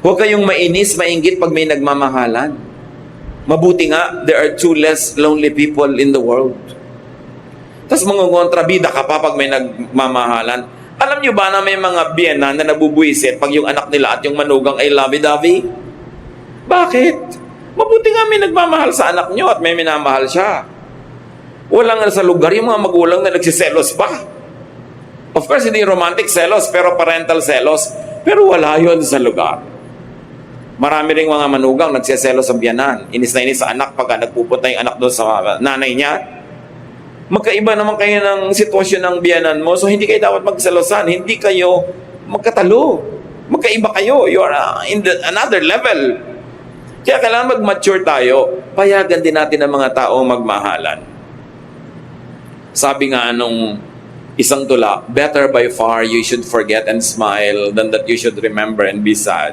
Huwag kayong mainis, mainggit pag may nagmamahalan. Mabuti nga, there are 2 less lonely people in the world. Tapos mga kontrabida ka pa pag may nagmamahalan. Alam nyo ba na may mga biyenan na nabubuisit pag yung anak nila at yung manugang ay lovey-dovey? Bakit? Mabuti nga may nagmamahal sa anak nyo at may minamahal siya. Wala nga sa lugar yung mga magulang na nagsiselos pa. Of course, hindi romantic selos, pero parental selos. Pero wala yun sa lugar. Marami rin mga manugang nagsiselos sa biyanan. Inis na inis sa anak pagka nagpupunta yung anak doon sa nanay niya. Magkaiba naman kayo ng sitwasyon ng biyanan mo, so hindi kayo dapat magselosan. Hindi kayo magkatalo. Magkaiba kayo. You're in another level. Kaya kailangan mag-mature tayo. Payagan din natin ang mga tao magmahalan. Sabi nga nung isang tula, better by far you should forget and smile than that you should remember and be sad.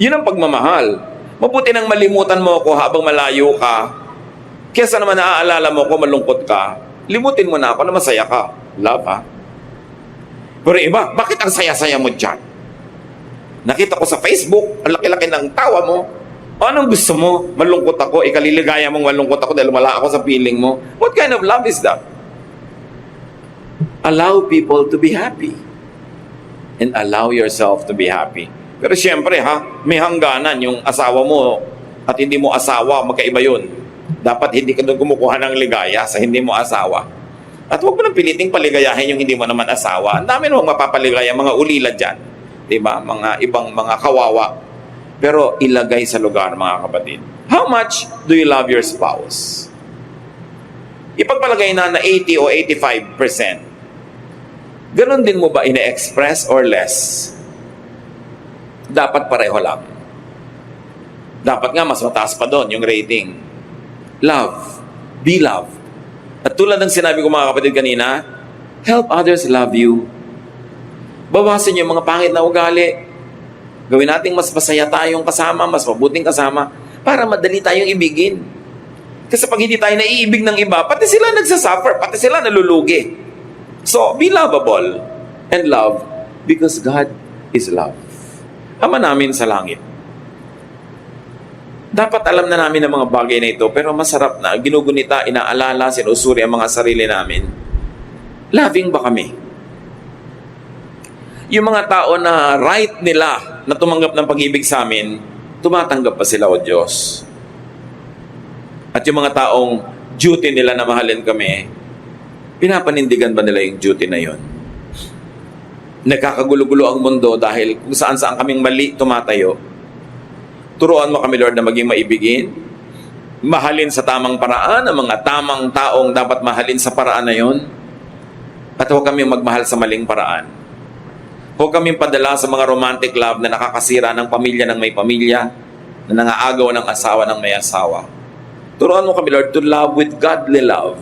Yun ang pagmamahal. Mabuti nang malimutan mo ako habang malayo ka. Kesa naman naaalala mo ako, malungkot ka. Limutin mo na ako na masaya ka. Love, ha? Pero iba, bakit ang saya-saya mo dyan? Nakita ko sa Facebook, ang laki-laki ng tawa mo. Anong gusto mo? Malungkot ako. Ikaliligaya mong malungkot ako dahil wala ako sa feeling mo. What kind of love is that? Allow people to be happy. And allow yourself to be happy. Pero siyempre may hangganan yung asawa mo at hindi mo asawa, magkaiba yun. Dapat hindi ka doon kumukuha ng ligaya sa hindi mo asawa. At huwag mo nang piliting paligayahin yung hindi mo naman asawa. Ang dami namang mapapaligaya, mga ulila dyan. Diba? Mga ibang mga kawawa. Pero ilagay sa lugar, mga kapatid. How much do you love your spouse? Ipagpalagay na 80 o 85%. Ganon din mo ba ina-express or less? Dapat pareho lang. Dapat nga mas mataas pa doon yung rating. Love. Be loved. At tulad ng sinabi ko mga kapatid kanina, help others love you. Bawasan yung mga pangit na ugali. Gawin nating mas masaya tayong kasama, mas mabuting kasama, para madali tayong ibigin. Kasi pag hindi tayo naiibig ng iba, pati sila nagsasuffer, pati sila nalulugi. So, be lovable and love because God is love. Ama namin sa langit. Dapat alam na namin ang mga bagay na ito, pero masarap na, ginugunita, inaalala, sinusuri ang mga sarili namin. Loving ba kami? Yung mga tao na right nila na tumanggap ng pag-ibig sa amin, tumatanggap pa sila, O Diyos. At yung mga taong duty nila na mahalin kami, pinapanindigan ba nila yung duty na yun? Nagkakagulo-gulo ang mundo dahil kung saan-saan kaming mali tumatayo. Turuan mo kami, Lord, na maging maibigin, mahalin sa tamang paraan, ang mga tamang taong dapat mahalin sa paraan na yun, at huwag kami magmahal sa maling paraan. Huwag kami padala sa mga romantic love na nakakasira ng pamilya ng may pamilya, na nangaagaw ng asawa ng may asawa. Turuan mo kami, Lord, to love with godly love.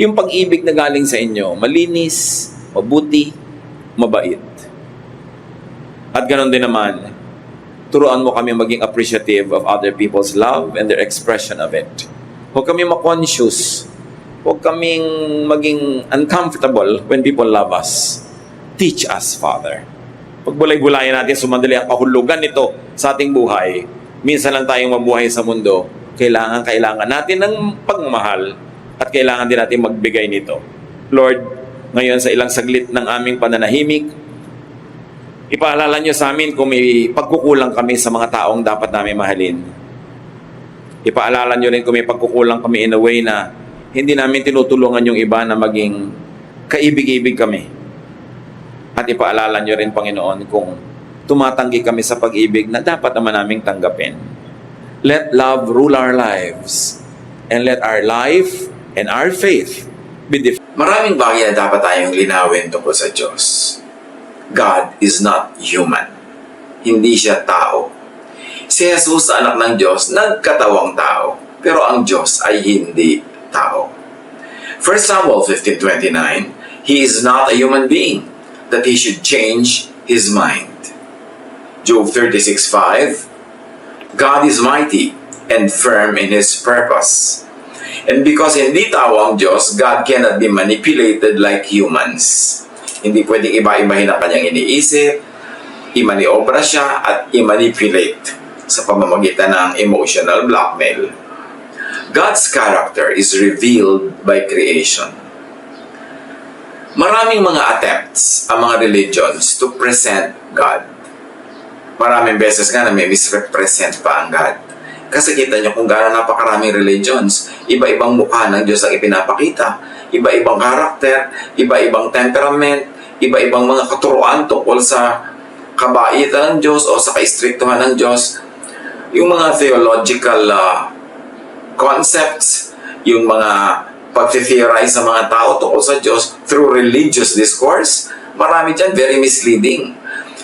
Yung pag-ibig na galing sa inyo, malinis, mabuti, mabait. At ganoon din naman, turuan mo kami maging appreciative of other people's love and their expression of it. Huwag kami ma-conscious. Huwag kaming maging uncomfortable when people love us. Teach us, Father. Pagbulay-bulayan natin, sumandali ang kahulugan nito sa ating buhay. Minsan lang tayong mabuhay sa mundo. Kailangan natin ng pagmamahal at kailangan din natin magbigay nito. Lord, ngayon sa ilang saglit ng aming pananahimik, ipaalala nyo sa amin kung may pagkukulang kami sa mga taong dapat namin mahalin. Ipaalala nyo rin kung may pagkukulang kami in a way na hindi namin tinutulungan yung iba na maging kaibig-ibig kami. At ipaalala nyo rin, Panginoon, kung tumatanggi kami sa pag-ibig na dapat naman naming tanggapin. Let love rule our lives and let our life and our faith be defined. Maraming bagay na dapat tayong linawin tungkol sa Diyos. God is not human. Hindi siya tao. Si Jesus, anak ng Diyos, nagkatawang tao. Pero ang Diyos ay hindi tao. 1 Samuel 15:29, He is not a human being that He should change His mind. Job 36:5, God is mighty and firm in His purpose. And because hindi tao ang Diyos, God cannot be manipulated like humans. Hindi pwedeng iba-ibahin ang kanyang iniisip, imaniobra siya at i-manipulate sa pamamagitan ng emotional blackmail. God's character is revealed by creation. Maraming mga attempts ang mga religions to present God. Maraming beses nga na may misrepresent pa ang God. Kasi kita nyo kung gaano napakaraming religions, iba-ibang mukha ng Diyos ang ipinapakita, iba-ibang karakter, iba-ibang temperament, iba-ibang mga katuruan tungkol sa kabaitan ng Diyos o sa kaistriktuhan ng Diyos. Yung mga theological concepts, yung mga pag-theorize sa mga tao tungkol sa Diyos through religious discourse, marami dyan very misleading.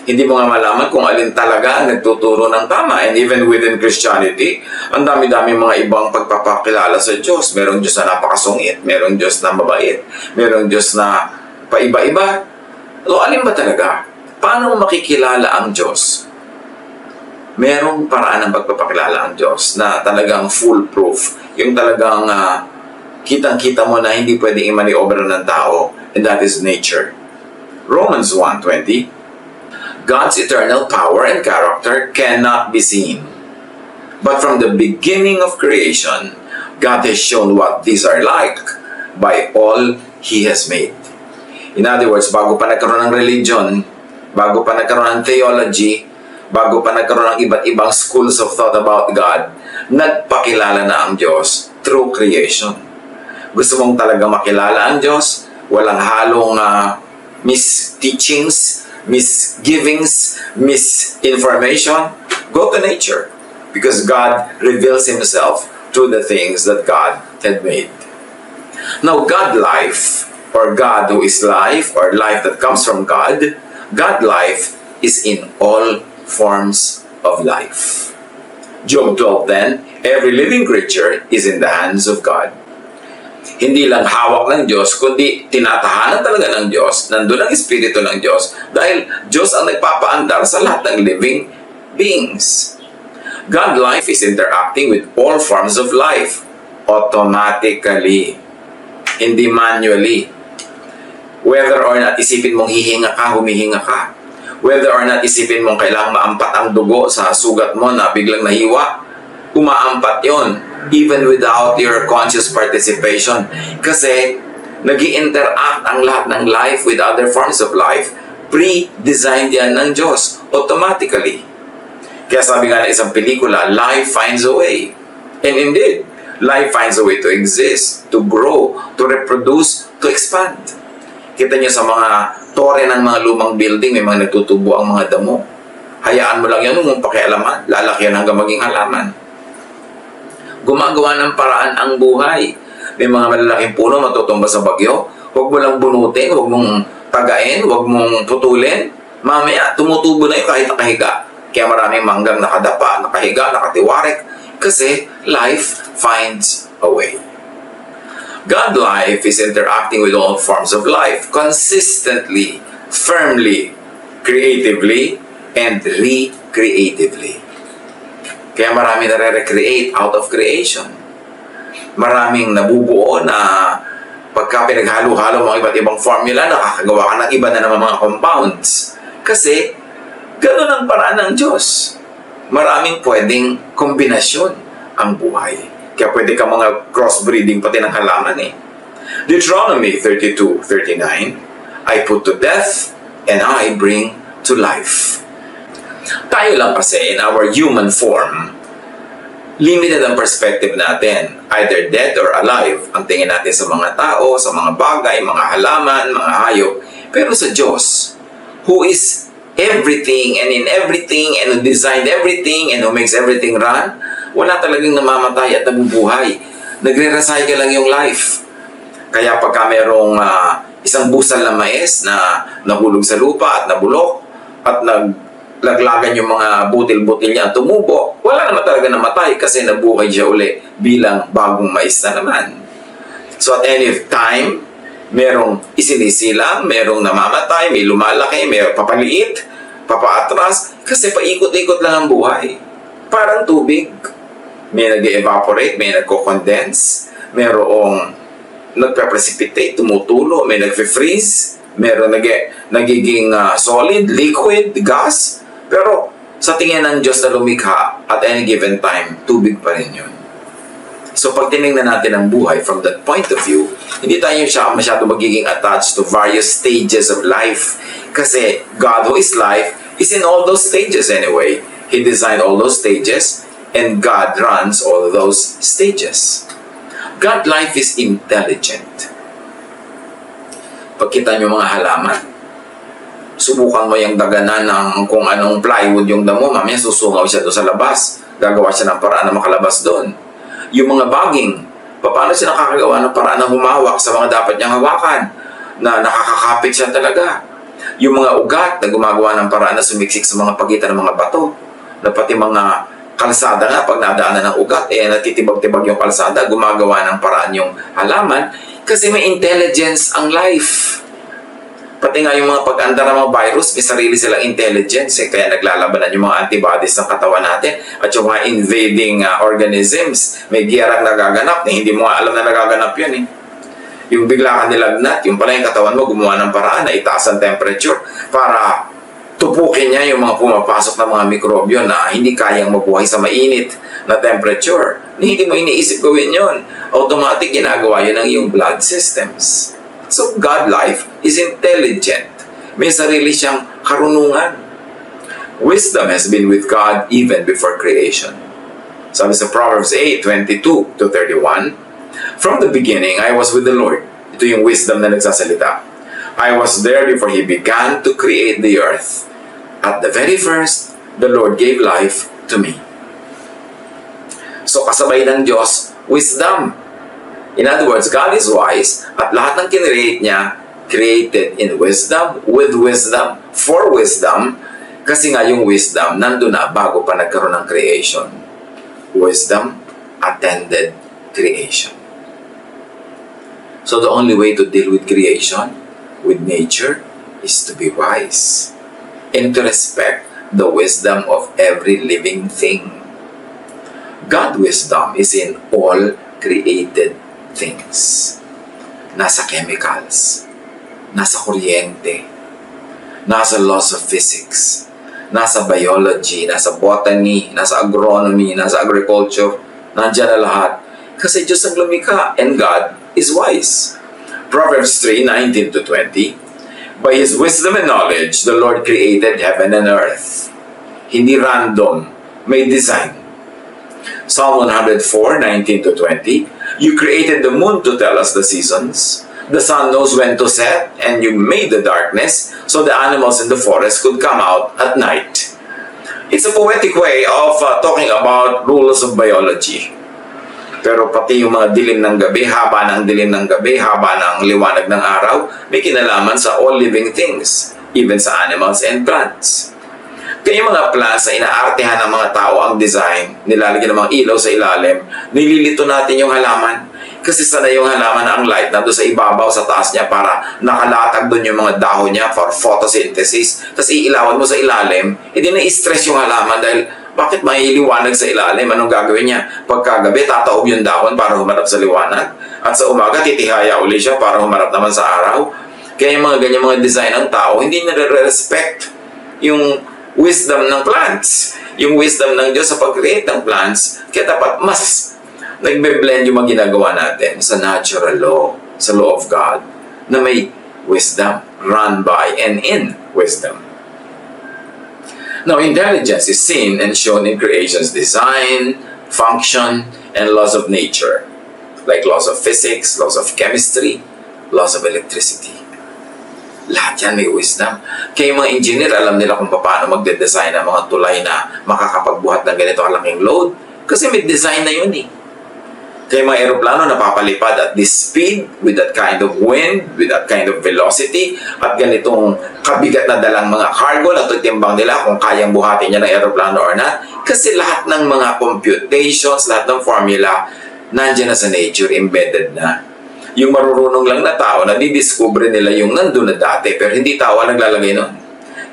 Hindi mo nga malaman kung alin talaga ang nagtuturo ng tama. And even within Christianity, ang dami-dami mga ibang pagpapakilala sa Diyos. Merong Diyos na napakasungit, merong Diyos na mabait, merong Diyos na paiba-iba. So, alin ba talaga? Paano mo makikilala ang Diyos? Merong paraan ng pagpapakilala ang Diyos na talagang foolproof. Yung talagang kitang-kita mo na hindi pwedeng i-maniobra ng tao, and that is nature. Romans 1:20, God's eternal power and character cannot be seen. But from the beginning of creation, God has shown what these are like by all He has made. In other words, bago pa nagkaroon ng religion, bago pa nagkaroon ng theology, bago pa nagkaroon ng iba't ibang schools of thought about God, nagpakilala na ang Diyos through creation. Gusto mong talaga makilala ang Diyos, walang halong misteachings, misgivings, misinformation, go to nature. Because God reveals Himself through the things that God had made. Now, God life, or God who is life, or life that comes from God, God life is in all forms of life. Job 12:10, every living creature is in the hands of God. Hindi lang hawak ng Diyos, kundi tinatahanan talaga ng Diyos. Nandun ang Espiritu ng Diyos dahil Diyos ang nagpapaandar sa lahat ng living beings. God life is interacting with all forms of life automatically, hindi manually. Whether or not isipin mong hihinga ka, humihinga ka. Whether or not isipin mong kailangang maampat ang dugo sa sugat mo na biglang nahiwa, umaampat yon even without your conscious participation. Kasi nag-i-interact ang lahat ng life with other forms of life. Pre-designed yan ng Diyos automatically. Kaya sabi nga na isang pelikula, life finds a way. And indeed, life finds a way to exist, to grow, to reproduce, to expand. Kita nyo sa mga tore ng mga lumang building, may mga nagtutubo ang mga damo. Hayaan mo lang yan, huwag mong pakialaman. Lalaki yan hanggang maging halaman. Gumagawa ng paraan ang buhay. May mga malalaking puno matutumba sa bagyo. Huwag mo lang bunutin, huwag mong tagain, huwag mong putulin. Mamaya, tumutubo na yun kahit nakahiga. Kaya maraming manggang nakadapa, nakahiga, nakatiwarik. Kasi life finds a way. God life is interacting with all forms of life consistently, firmly, creatively, and recreatively. Kaya marami nare-recreate out of creation. Maraming nabubuo na pagka pinaghalo-halo mga iba't ibang formula, nakakagawa ka ng iba na naman mga compounds. Kasi, gano'n ang paraan ng Diyos. Maraming pwedeng kombinasyon ang buhay. Kaya pwede ka mga crossbreeding pati ng halaman eh. Deuteronomy 32:39, I put to death and I bring to life. Tayo lang kasi in our human form, limited ang perspective natin, either dead or alive. Ang tingin natin sa mga tao, sa mga bagay, mga halaman, mga hayop. Pero sa Diyos, who is everything and in everything and who designed everything and who makes everything run, wala talagang namamatay at nabubuhay. Nagre-recycle lang yung life. Kaya pagka merong isang busal na mais na nahulog sa lupa at nabulok at naglaglagan yung mga butil-butil niya at tumubo, wala naman talaga namatay kasi nabuhay siya uli bilang bagong mais na naman. So at any time, merong isinisilang, merong namamatay, may lumalaki, may papaliit, papaatras, kasi paikot-ikot lang ang buhay. Parang tubig. May nag-evaporate, may nagko-condense, merong nagpe-precipitate, tumutulo, may nagfe-freeze, merong nagiging solid, liquid, gas. Pero sa tingin ng Diyos na lumikha, at any given time, tubig pa rin yun. So pag tinignan natin ang buhay from that point of view, hindi tayo masyado magiging attached to various stages of life. Kasi God who is life is in all those stages anyway. He designed all those stages and God runs all those stages. God life is intelligent. Pagkita nyo mga halaman, subukan mo yung daganan ng kung anong plywood yung damo, mamaya susungaw siya doon sa labas. Gagawa siya ng paraan na makalabas doon. Yung mga baging, paano siya nakakagawa ng paraan na humawak sa mga dapat niyang hawakan, na nakakakapit siya talaga. Yung mga ugat na gumagawa ng paraan na sumiksik sa mga pagitan ng mga bato, na pati mga kalsada nga, pag nadaanan ng ugat, natitibag-tibag yung kalsada, gumagawa ng paraan yung halaman, kasi may intelligence ang life. Pati nga yung mga pag-anda ng mga virus, may sarili silang intelligence. Kaya naglalabanan yung mga antibodies ng katawan natin at yung mga invading organisms. May giyarang nagaganap na hindi mo nga alam na nagaganap yun. Yung bigla ka nilagnat, yung pala yung katawan mo gumawa ng paraan na itaas ang temperature para tupukin niya yung mga pumapasok na mga mikrobyo na hindi kayang mabuhay sa mainit na temperature. Hindi mo iniisip gawin yun. Automatic ginagawa yun ng iyong blood systems. So, God life is intelligent. May sarili siyang karunungan. Wisdom has been with God even before creation. Sabi sa Proverbs 8:22-31, from the beginning, I was with the Lord. Ito yung wisdom na nagsasalita. I was there before He began to create the earth. At the very first, the Lord gave life to me. So, kasabay ng Diyos, wisdom. In other words, God is wise at lahat ng kinreate niya, created in wisdom, with wisdom, for wisdom, kasi nga yung wisdom nandun na bago pa nagkaroon ng creation. Wisdom attended creation. So the only way to deal with creation, with nature, is to be wise and to respect the wisdom of every living thing. God's wisdom is in all created things. Nasa chemicals, nasa kuryente, nasa laws of physics, nasa biology, nasa botany, nasa agronomy, nasa agriculture, nandiyan na lahat. Kasi Diyos ang lumikha and God is wise. Proverbs 3:19-20, by His wisdom and knowledge, the Lord created heaven and earth. Hindi random, may design. Psalm 104:19-20, you created the moon to tell us the seasons. The sun knows when to set, and you made the darkness so the animals in the forest could come out at night. It's a poetic way of talking about rules of biology. Pero pati yung mga dilim ng gabi, haba ng dilim ng gabi, haba ng liwanag ng araw, may kinalaman sa all living things, even sa animals and plants. Kaya yung mga plants na inaartehan ng mga tao ang design, nilalagyan ng mga ilaw sa ilalim, nililito natin yung halaman. Kasi sana yung halaman na ang light nandun sa ibabaw, sa taas niya para nakalatag doon yung mga dahon niya for photosynthesis. Tapos iilawan mo sa ilalim, hindi na-stress yung halaman dahil bakit may liwanag sa ilalim? Anong gagawin niya? Pagkagabi, tataob yung dahon para humarap sa liwanag. At sa umaga, titihaya uli siya para humarap naman sa araw. Kaya yung mga ganyan mga design ng tao, hindi nare-respect yung wisdom ng plants. Yung wisdom ng Diyos sa pag-create ng plants. Kaya dapat mas nagbe-blend yung mga ginagawa natin sa natural law, sa law of God, na may wisdom, run by and in wisdom. Now, intelligence is seen and shown in creation's design, function, and laws of nature, like laws of physics, laws of chemistry, laws of electricity. Lahat yan may wisdom. Kaya yung mga engineer, alam nila kung paano magde-design ng mga tulay na makakapagbuhat ng ganito kalaking load. Kasi may design na yun eh. Kaya mga aeroplano napapalipad at this speed, with that kind of wind, with that kind of velocity, at ganitong kabigat na dalang mga cargo na tutimbang nila kung kayang buhatin niya ng aeroplano or not. Kasi lahat ng mga computations, lahat ng formula, nandiyan na sa nature, embedded na. Yung marurunong lang na tao, nadidiscover nila yung nandun na dati, pero hindi tao ang naglalagay nun.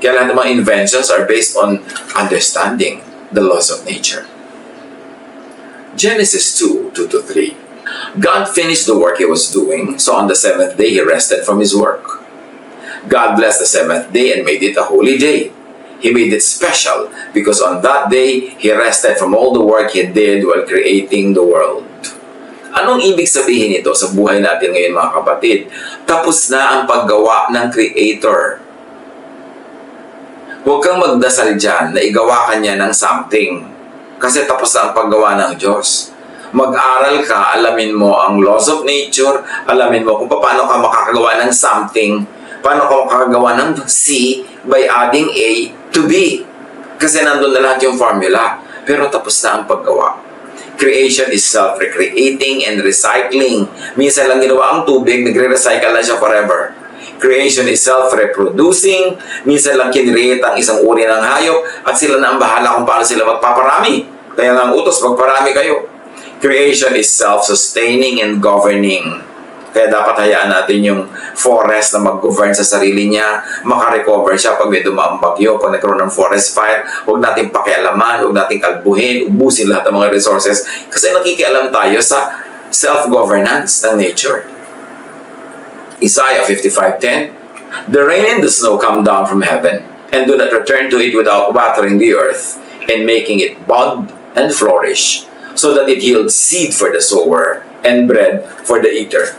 Kaya lahat ng mga inventions are based on understanding the laws of nature. Genesis 2:2-3. God finished the work He was doing, so on the seventh day He rested from His work. God blessed the seventh day and made it a holy day. He made it special because on that day He rested from all the work He did while creating the world. Anong ibig sabihin nito sa buhay natin ngayon mga kapatid? Tapos na ang paggawa ng Creator. Huwag kang magdasal dyan na igawa ka niya ng something. Kasi tapos na ang paggawa ng Diyos. Mag-aral ka, alamin mo ang laws of nature, alamin mo kung paano ka makakagawa ng something, paano ka makakagawa ng C by adding A to B. Kasi nandun na lahat yung formula. Pero tapos na ang paggawa. Creation is self-recreating and recycling. Minsan lang ginawa ang tubig, nagre-recycle na siya forever. Creation is self-reproducing. Minsan lang kinreate ang isang uri ng hayop at sila na ang bahala kung paano sila magpaparami. Kaya nga ang utos, magparami kayo. Creation is self-sustaining and governing. Kaya dapat hayaan natin yung forest na mag-govern sa sarili niya, makarecover siya pag may dumaang bagyo, pag nagkaroon ng forest fire. Huwag natin pakialaman, huwag natin kalbuhin, ubusin lahat ng mga resources kasi nakikialam tayo sa self-governance ng nature. Isaiah 55:10. The rain and the snow come down from heaven and do not return to it without watering the earth and making it bud and flourish, so that it yields seed for the sower and bread for the eater.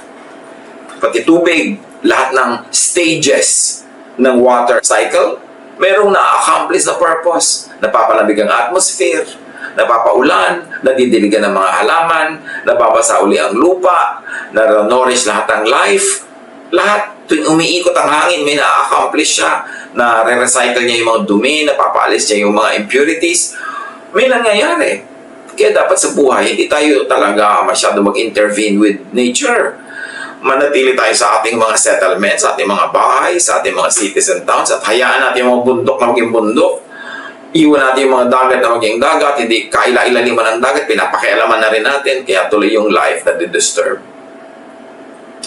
Pati tubig, lahat ng stages ng water cycle, merong na-accomplish na purpose. Napapalamig ang atmosphere, napapaulan, nadidiligan ng mga halaman, nababasa uli ang lupa, na-nourish lahat ng life. Lahat, tuwing umiikot ang hangin, may na-accomplish siya, na re-recycle niya yung mga dumi, napapaalis niya yung mga impurities. May nangyayari. Kaya dapat sa buhay, hindi tayo talaga masyado mag-intervene with nature. Manatili tayo sa ating mga settlements, sa ating mga bahay, sa ating mga cities and towns, at hayaan natin yung mga bundok na maging bundok. Iwan natin yung mga dagat na maging dagat, hindi kaila-ilaliman ng dagat, pinapakialaman na rin natin, kaya tuloy yung life na di-disturb.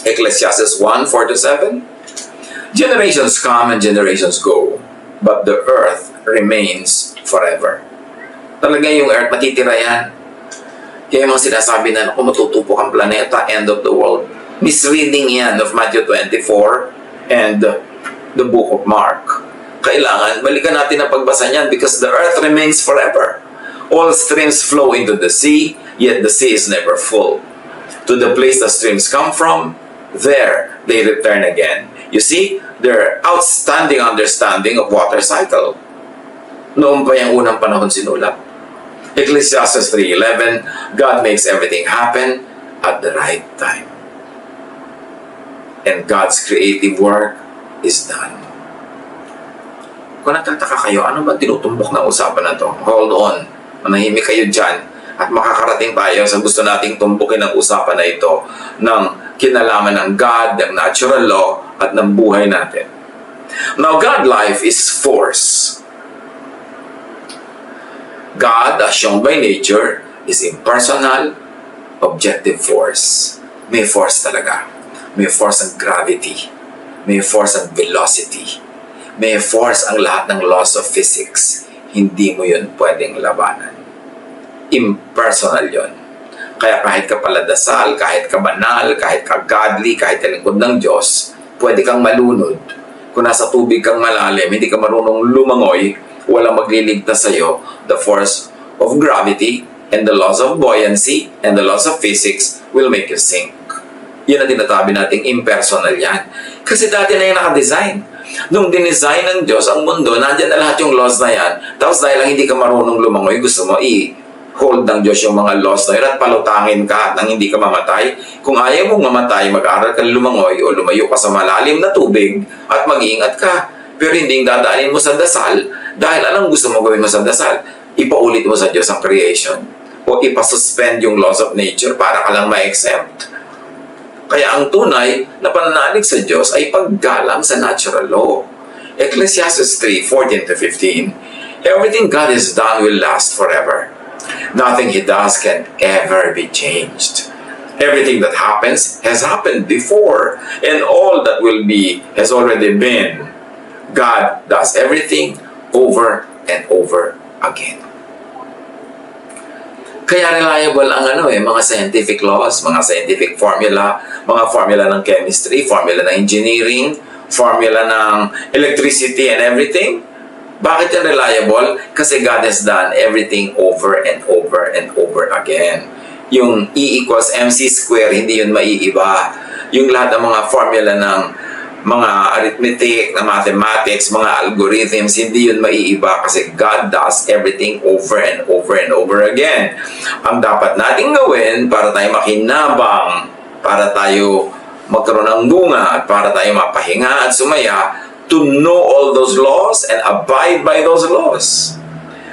Ecclesiastes 1:4-7. Generations come and generations go, but the earth remains forever. Talaga yung earth, matitira yan. Kaya yung mga sinasabi na, kung matutupok ang planeta, end of the world. Misreading yan of Matthew 24 and the book of Mark. Kailangan, balikan natin ang pagbasa niyan because the earth remains forever. All streams flow into the sea, yet the sea is never full. To the place the streams come from, there they return again. You see, their outstanding understanding of water cycle. Noon pa yung unang panahon sinulat. Ecclesiastes 3:11, God makes everything happen at the right time. And God's creative work is done. Kung nagtataka kayo, ano ba tinutumbok ng usapan na to? Hold on. Manahimik kayo dyan at makakarating tayo sa gusto nating tumbukin ng usapan na ito ng kinalaman ng God, ng natural law, at ng buhay natin. Now, God life is force. God, as shown by nature, is impersonal, objective force. May force talaga. May force ang gravity. May force ang velocity. May force ang lahat ng laws of physics. Hindi mo yun pwedeng labanan. Impersonal yun. Kaya kahit ka paladasal, kahit ka banal, kahit ka godly, kahit ka lingkod ng Diyos, pwede kang malunod. Kung nasa tubig kang malalim, hindi ka marunong lumangoy, walang magliligtas sa'yo. The force of gravity and the laws of buoyancy and the laws of physics will make you sink. Yun ang tinatabi nating impersonal yan. Kasi dati na yung nakadesign. Nung dinesign ng Diyos ang mundo, nandyan na lahat yung laws na yan. Tapos dahil lang hindi ka marunong lumangoy, gusto mo hold ng Diyos yung mga laws na yun at palutangin ka nang hindi ka mamatay. Kung ayaw mong mamatay, mag-aral ka lumangoy o lumayo ka sa malalim na tubig at mag-iingat ka. Pero hindi dadaanin mo sa dasal dahil anong gusto mo gawin mo sa dasal? Ipaulit mo sa Diyos ang creation o ipasuspend yung laws of nature para ka lang ma-exempt. Kaya ang tunay na pananalig sa Diyos ay paggalang sa natural law. Ecclesiastes 3:14-15, everything God has done will last forever. Nothing He does can ever be changed. Everything that happens has happened before, and all that will be has already been. God does everything over and over again. Kaya reliable ang mga scientific laws, mga scientific formula, mga formula ng chemistry, formula ng engineering, formula ng electricity and everything. Bakit yan reliable? Kasi God has done everything over and over and over again. Yung E equals MC square, hindi yun maiiba. Yung lahat ng mga formula ng mga arithmetic, na mathematics, mga algorithms, hindi yun maiiba kasi God does everything over and over and over again. Ang dapat nating gawin para tayo makinabang, para tayo magkaroon ng bunga, at para tayo mapahinga at sumaya, to know all those laws and abide by those laws.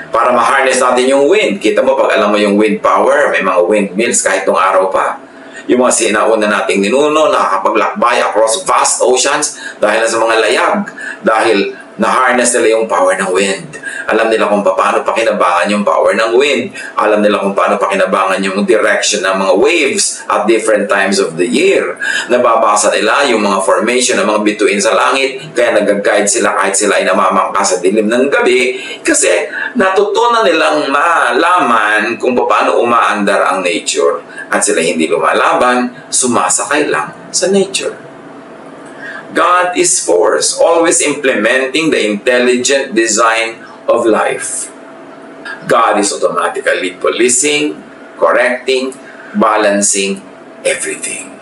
Para ma-harness natin yung wind. Kita mo, pag alam mo yung wind power, may mga windmills kahit nung araw pa. Yung mga sinauna nating ninuno, nakakapaglakbay across vast oceans dahil sa mga layag. Dahil na-harness nila yung power ng wind. Alam nila kung paano pakinabangan yung power ng wind. Alam nila kung paano pakinabangan yung direction ng mga waves at different times of the year. Nababasa nila yung mga formation ng mga bituin sa langit, kaya nag-guide sila kahit sila ay namamangka sa dilim ng gabi kasi natutunan nilang malaman kung paano umaandar ang nature at sila hindi lumalaban, sumasakay lang sa nature. God is force, always implementing the intelligent design of life. God is automatically policing, correcting, balancing everything.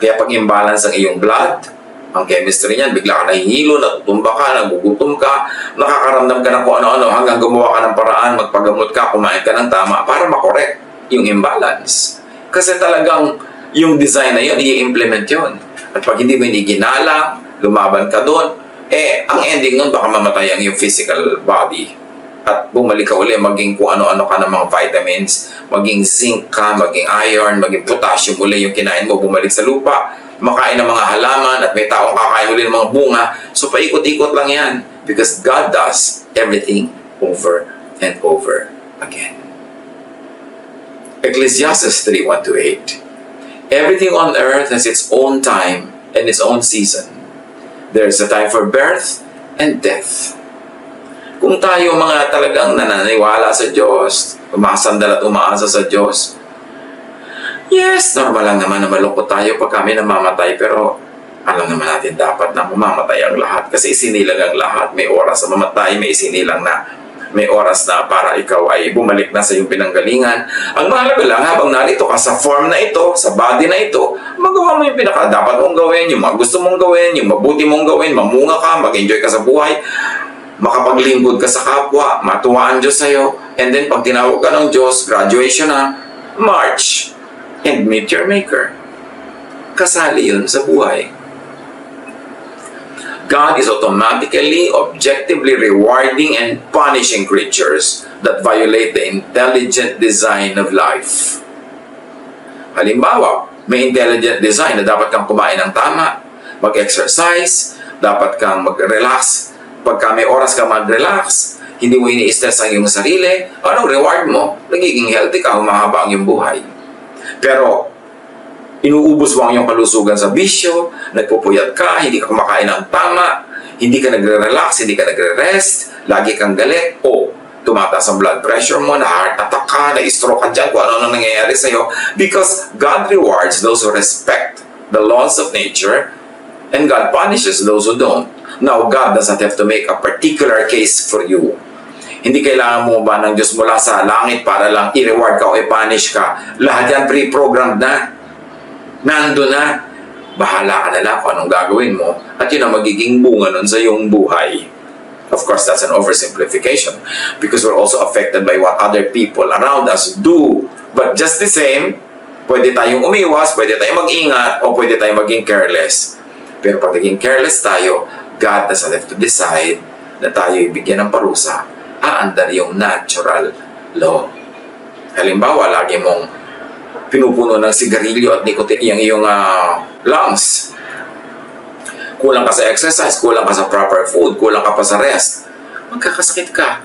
Kaya pag imbalance ang iyong blood, ang chemistry niyan, bigla ka nahihilo, natutumba ka, nagugutom ka, nakakaramdam ka ng kung ano-ano hanggang gumawa ka ng paraan, magpagamot ka, kumain ka ng tama para makorek yung imbalance. Kasi talagang yung design na yun, i-implement yun. At pag hindi mo ginala, lumaban ka doon, ang ending nun baka mamatay ang yung physical body. At bumalik ka uli, maging kung ano-ano ka ng mga vitamins, maging zinc ka, maging iron, maging potassium uli yung kinain mo, bumalik sa lupa, makain ng mga halaman, at may taong kakain uli ng mga bunga. So paikot-ikot lang yan. Because God does everything over and over again. Ecclesiastes 3:1-8. Everything on earth has its own time and its own season. There is a time for birth and death. Kung tayo mga talagang nananiwala sa Diyos, umasandal at umaasa sa Diyos, yes, normal lang naman na malungkot tayo pag kami namamatay, pero alam naman natin dapat na mamamatay ang lahat kasi isinilang ang lahat. May oras na mamatay, may isinilang na. May oras na para ikaw ay bumalik na sa iyong pinanggalingan. Ang mahalaga lang, habang narito ka sa form na ito, sa body na ito, magawa mo yung pinaka-dapat mong gawin, yung mga gusto mong gawin, yung mabuti mong gawin, mamunga ka, mag-enjoy ka sa buhay, makapaglingkod ka sa kapwa, matuwa ang Diyos sa'yo, and then pag tinawag ka ng Diyos, graduation na, march, and meet your Maker. Kasali yun sa buhay. God is automatically, objectively rewarding and punishing creatures that violate the intelligent design of life. Halimbawa, may intelligent design na dapat kang kumain ng tama, mag-exercise, dapat kang mag-relax. Pagka may oras ka mag-relax, hindi mo ini-stress ang iyong sarili, anong reward mo? Nagiging healthy ka, humahaba ang iyong buhay. Pero, inuubos mo ang iyong kalusugan sa bisyo, nagpupuyat ka, hindi ka kumakain ng tama, hindi ka nagre-relax, hindi ka nagre-rest, lagi kang galit, o tumataas ang blood pressure mo, na-heart attack ka, na-stroke ka dyan, kung ano nangyayari sa'yo. Because God rewards those who respect the laws of nature, and God punishes those who don't. Now, God doesn't have to make a particular case for you. Hindi kailangan mo ba ng Diyos mula sa langit para lang i-reward ka o i-punish ka. Lahat yan pre-programmed na. Nando na, bahala ka na lang kung anong gagawin mo at yun ang magiging bunga nun sa iyong buhay. Of course, that's an oversimplification because we're also affected by what other people around us do. But just the same, pwede tayong umiwas, pwede tayong mag-ingat, o pwede tayong maging careless. Pero pag naging careless tayo, God has left to decide na tayo ibigyan ng parusa, aandar yung natural law. Halimbawa, lagi mong pinupuno ng sigarilyo at nicotine yung iyong lungs. Kulang ka sa exercise, kulang ka sa proper food, kulang ka pa sa rest, magkakasakit ka.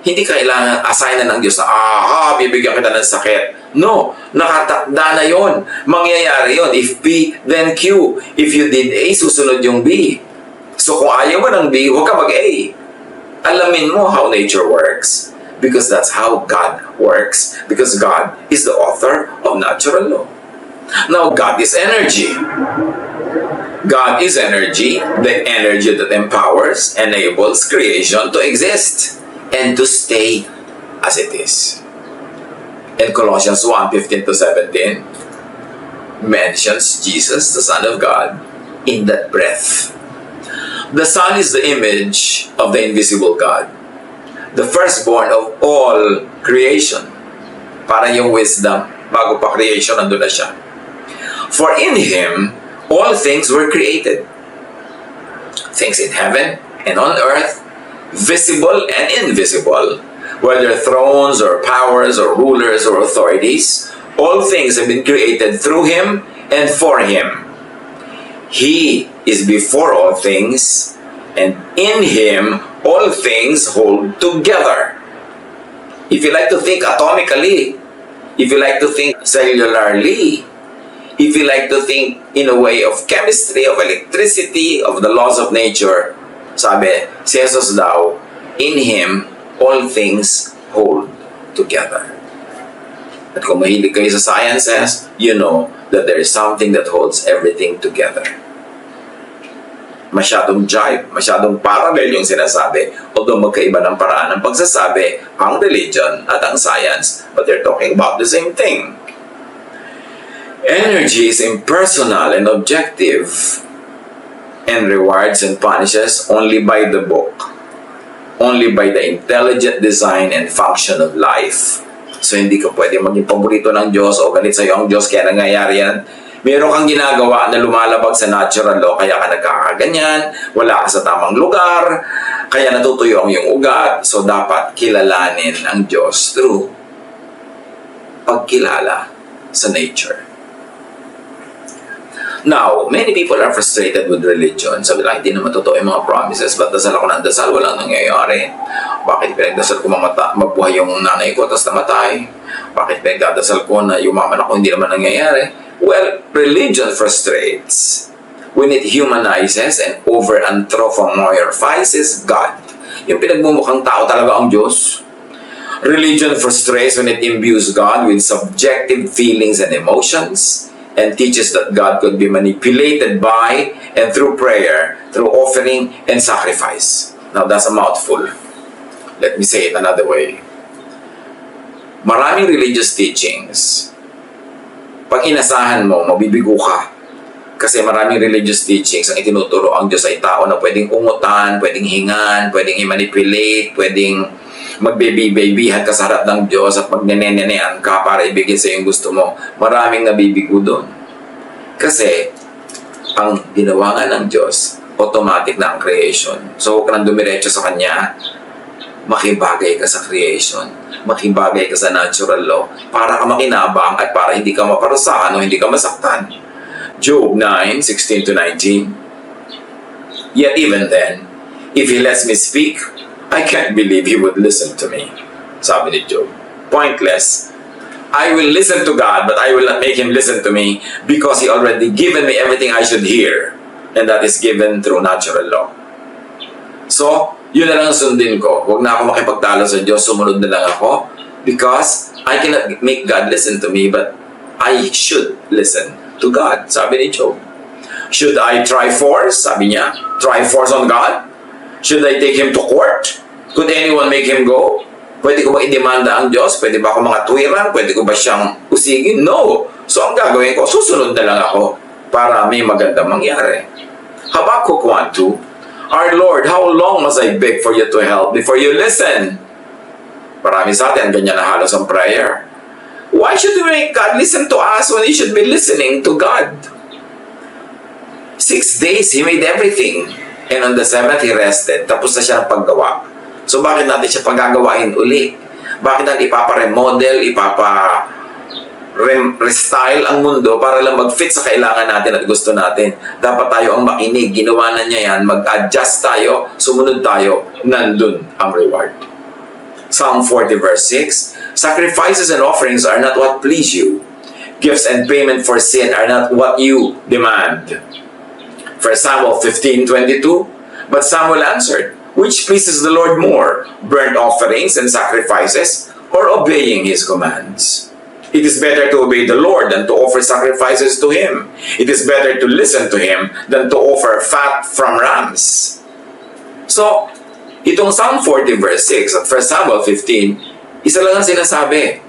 Hindi kailangan assignan ng Diyos na, bibigyan kita ng sakit. No, nakatakda na yon. Mangyayari yon. If P, then Q. If you did A, susunod yung B. So kung ayaw mo ng B, huwag ka mag-A. Alamin mo how nature works. Because that's how God works. Because God is the author of natural law. Now, God is energy. God is energy, the energy that empowers, enables creation to exist and to stay as it is. And Colossians 1:15-17 mentions Jesus, the Son of God, in that breath. The Son is the image of the invisible God, the firstborn of all creation. Para yung wisdom, bago pa creation, nandun na siya. For in Him, all things were created. Things in heaven and on earth, visible and invisible, whether thrones or powers or rulers or authorities, all things have been created through Him and for Him. He is before all things, and in Him all things hold together. If you like to think atomically, if you like to think cellularly, if you like to think in a way of chemistry, of electricity, of the laws of nature, sabi, si Jesus daw, in Him, all things hold together. At kung mahilig kayo sa sciences, you know that there is something that holds everything together. Masyadong jive, masyadong parallel yung sinasabi, although magkaiba ng paraan ng pagsasabi, ang religion at ang science, but they're talking about the same thing. Energy is impersonal and objective and rewards and punishes only by the book, only by the intelligent design and function of life. So hindi ka pwede maging paborito ng Diyos o galit sa'yo ang Diyos kaya nangyayari yan. Meron kang ginagawa na lumalabag sa natural law kaya ka nagkakaganyan, wala ka sa tamang lugar, kaya natutuyo ang iyong ugat. So dapat kilalanin ang Diyos through pagkilala sa nature. Now, many people are frustrated with religion. Sabi lang, hindi naman totoo yung mga promises. Ba't dasal ako ng dasal? Walang nangyayari. Bakit pinagdasal ko mabuhay yung nanay ko tapos namatay? Bakit pinagdasal ko na yumaman ako? Hindi naman nangyayari. Well, religion frustrates when it humanizes and over-anthropomorphizes God. Yung pinagmumukhang tao talaga ang Diyos. Religion frustrates when it imbues God with subjective feelings and emotions, and teaches that God could be manipulated by and through prayer, through offering and sacrifice. Now that's a mouthful. Let me say it another way. Maraming religious teachings, pag inasahan mo, mabibigo ka. Kasi maraming religious teachings ang itinuturo ang Diyos ay tao na pwedeng ungutan, pwedeng hingan, pwedeng i-manipulate, pwedeng magbebi-babyhan ka sa harap ng Diyos at magnene-nenean ka para ibigay sa yung gusto mo. Maraming nabibigo doon. Kasi, ang ginawa nga ng Diyos, automatic na ang creation. So, huwag ka nang dumiretso sa Kanya, makibagay ka sa creation, makibagay ka sa natural law, para ka makinabang at para hindi ka maparusahan o hindi ka masaktan. Job 9:16-19. Yet even then, if He lets me speak, I can't believe He would listen to me. Sabi ni Job. Pointless. I will listen to God, but I will not make Him listen to me because He already given me everything I should hear. And that is given through natural law. So, yun na lang sundin ko. Huwag na ako makipagtalo sa Diyos, sumunod na lang ako. Because I cannot make God listen to me, but I should listen to God. Sabi ni Job. Should I try force? Sabi niya. Try force on God? Should I take Him to court? Could anyone make Him go? Pwede ko ba i-demanda ang Diyos? Pwede ba ako mga tuwiran? Pwede ko ba siyang usigin? No! So ang gagawin ko, susunod na lang ako para may magandang mangyari. Habakkuk 1:2. Our Lord, how long must I beg for you to help before you listen? Marami sa atin, ganyan na halos ang prayer. Why should we make God listen to us when He should be listening to God? 6 days, He made everything. And on the 7th, He rested. Tapos na siya ng paggawa. So bakit natin siya paggagawain uli? Bakit natin ipapa-remodel, restyle ang mundo para lang mag-fit sa kailangan natin at gusto natin? Dapat tayo ang makinig. Ginawa na niya yan. Mag-adjust tayo, sumunod tayo. Nandun ang reward. Psalm 40 verse 6, sacrifices and offerings are not what please you. Gifts and payment for sin are not what you demand. 1 Samuel 15:22, but Samuel answered, which pleases the Lord more, burnt offerings and sacrifices, or obeying His commands? It is better to obey the Lord than to offer sacrifices to Him. It is better to listen to Him than to offer fat from rams. So, itong Psalm 40 verse 6 at 1 Samuel 15, isa lang ang sinasabi.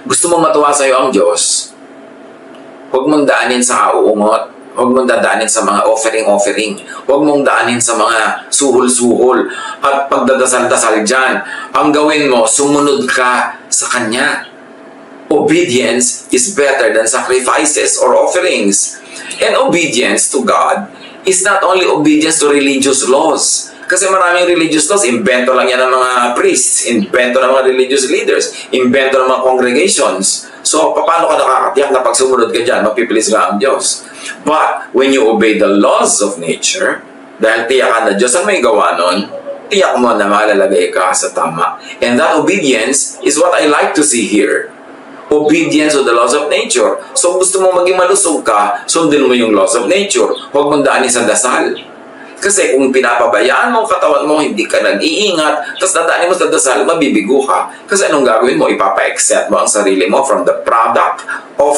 Gusto mong matuwa sa iyo ang Diyos, huwag mong daanin sa kauungot, huwag mong dadaanin sa mga offering, huwag mong daanin sa mga suhol-suhol at pagdadasal-dasal dyan. Ang gawin mo, sumunod ka sa Kanya. Obedience is better than sacrifices or offerings. And obedience to God is not only obedience to religious laws. Kasi maraming religious laws, invento lang yan ng mga priests, invento ng mga religious leaders, invento ng mga congregations. So, paano ka nakakatiyak na pag sumunod ka dyan, mapipilis ka ang Diyos? But, when you obey the laws of nature, dahil tiyakan na Diyos ang may gawa nun, tiyak mo na malalagay ka sa tama. And that obedience is what I like to see here. Obedience to the laws of nature. So, gusto mo maging malusog ka, sundin mo yung laws of nature. Huwag mong daanin sa dasal. Kasi kung pinapabayaan mo ang katawan mo, hindi ka nag-iingat, tapos dadaanin mo sa dasal, mabibigo ka. Kasi anong gagawin mo? Ipapa-accept mo ang sarili mo from the product of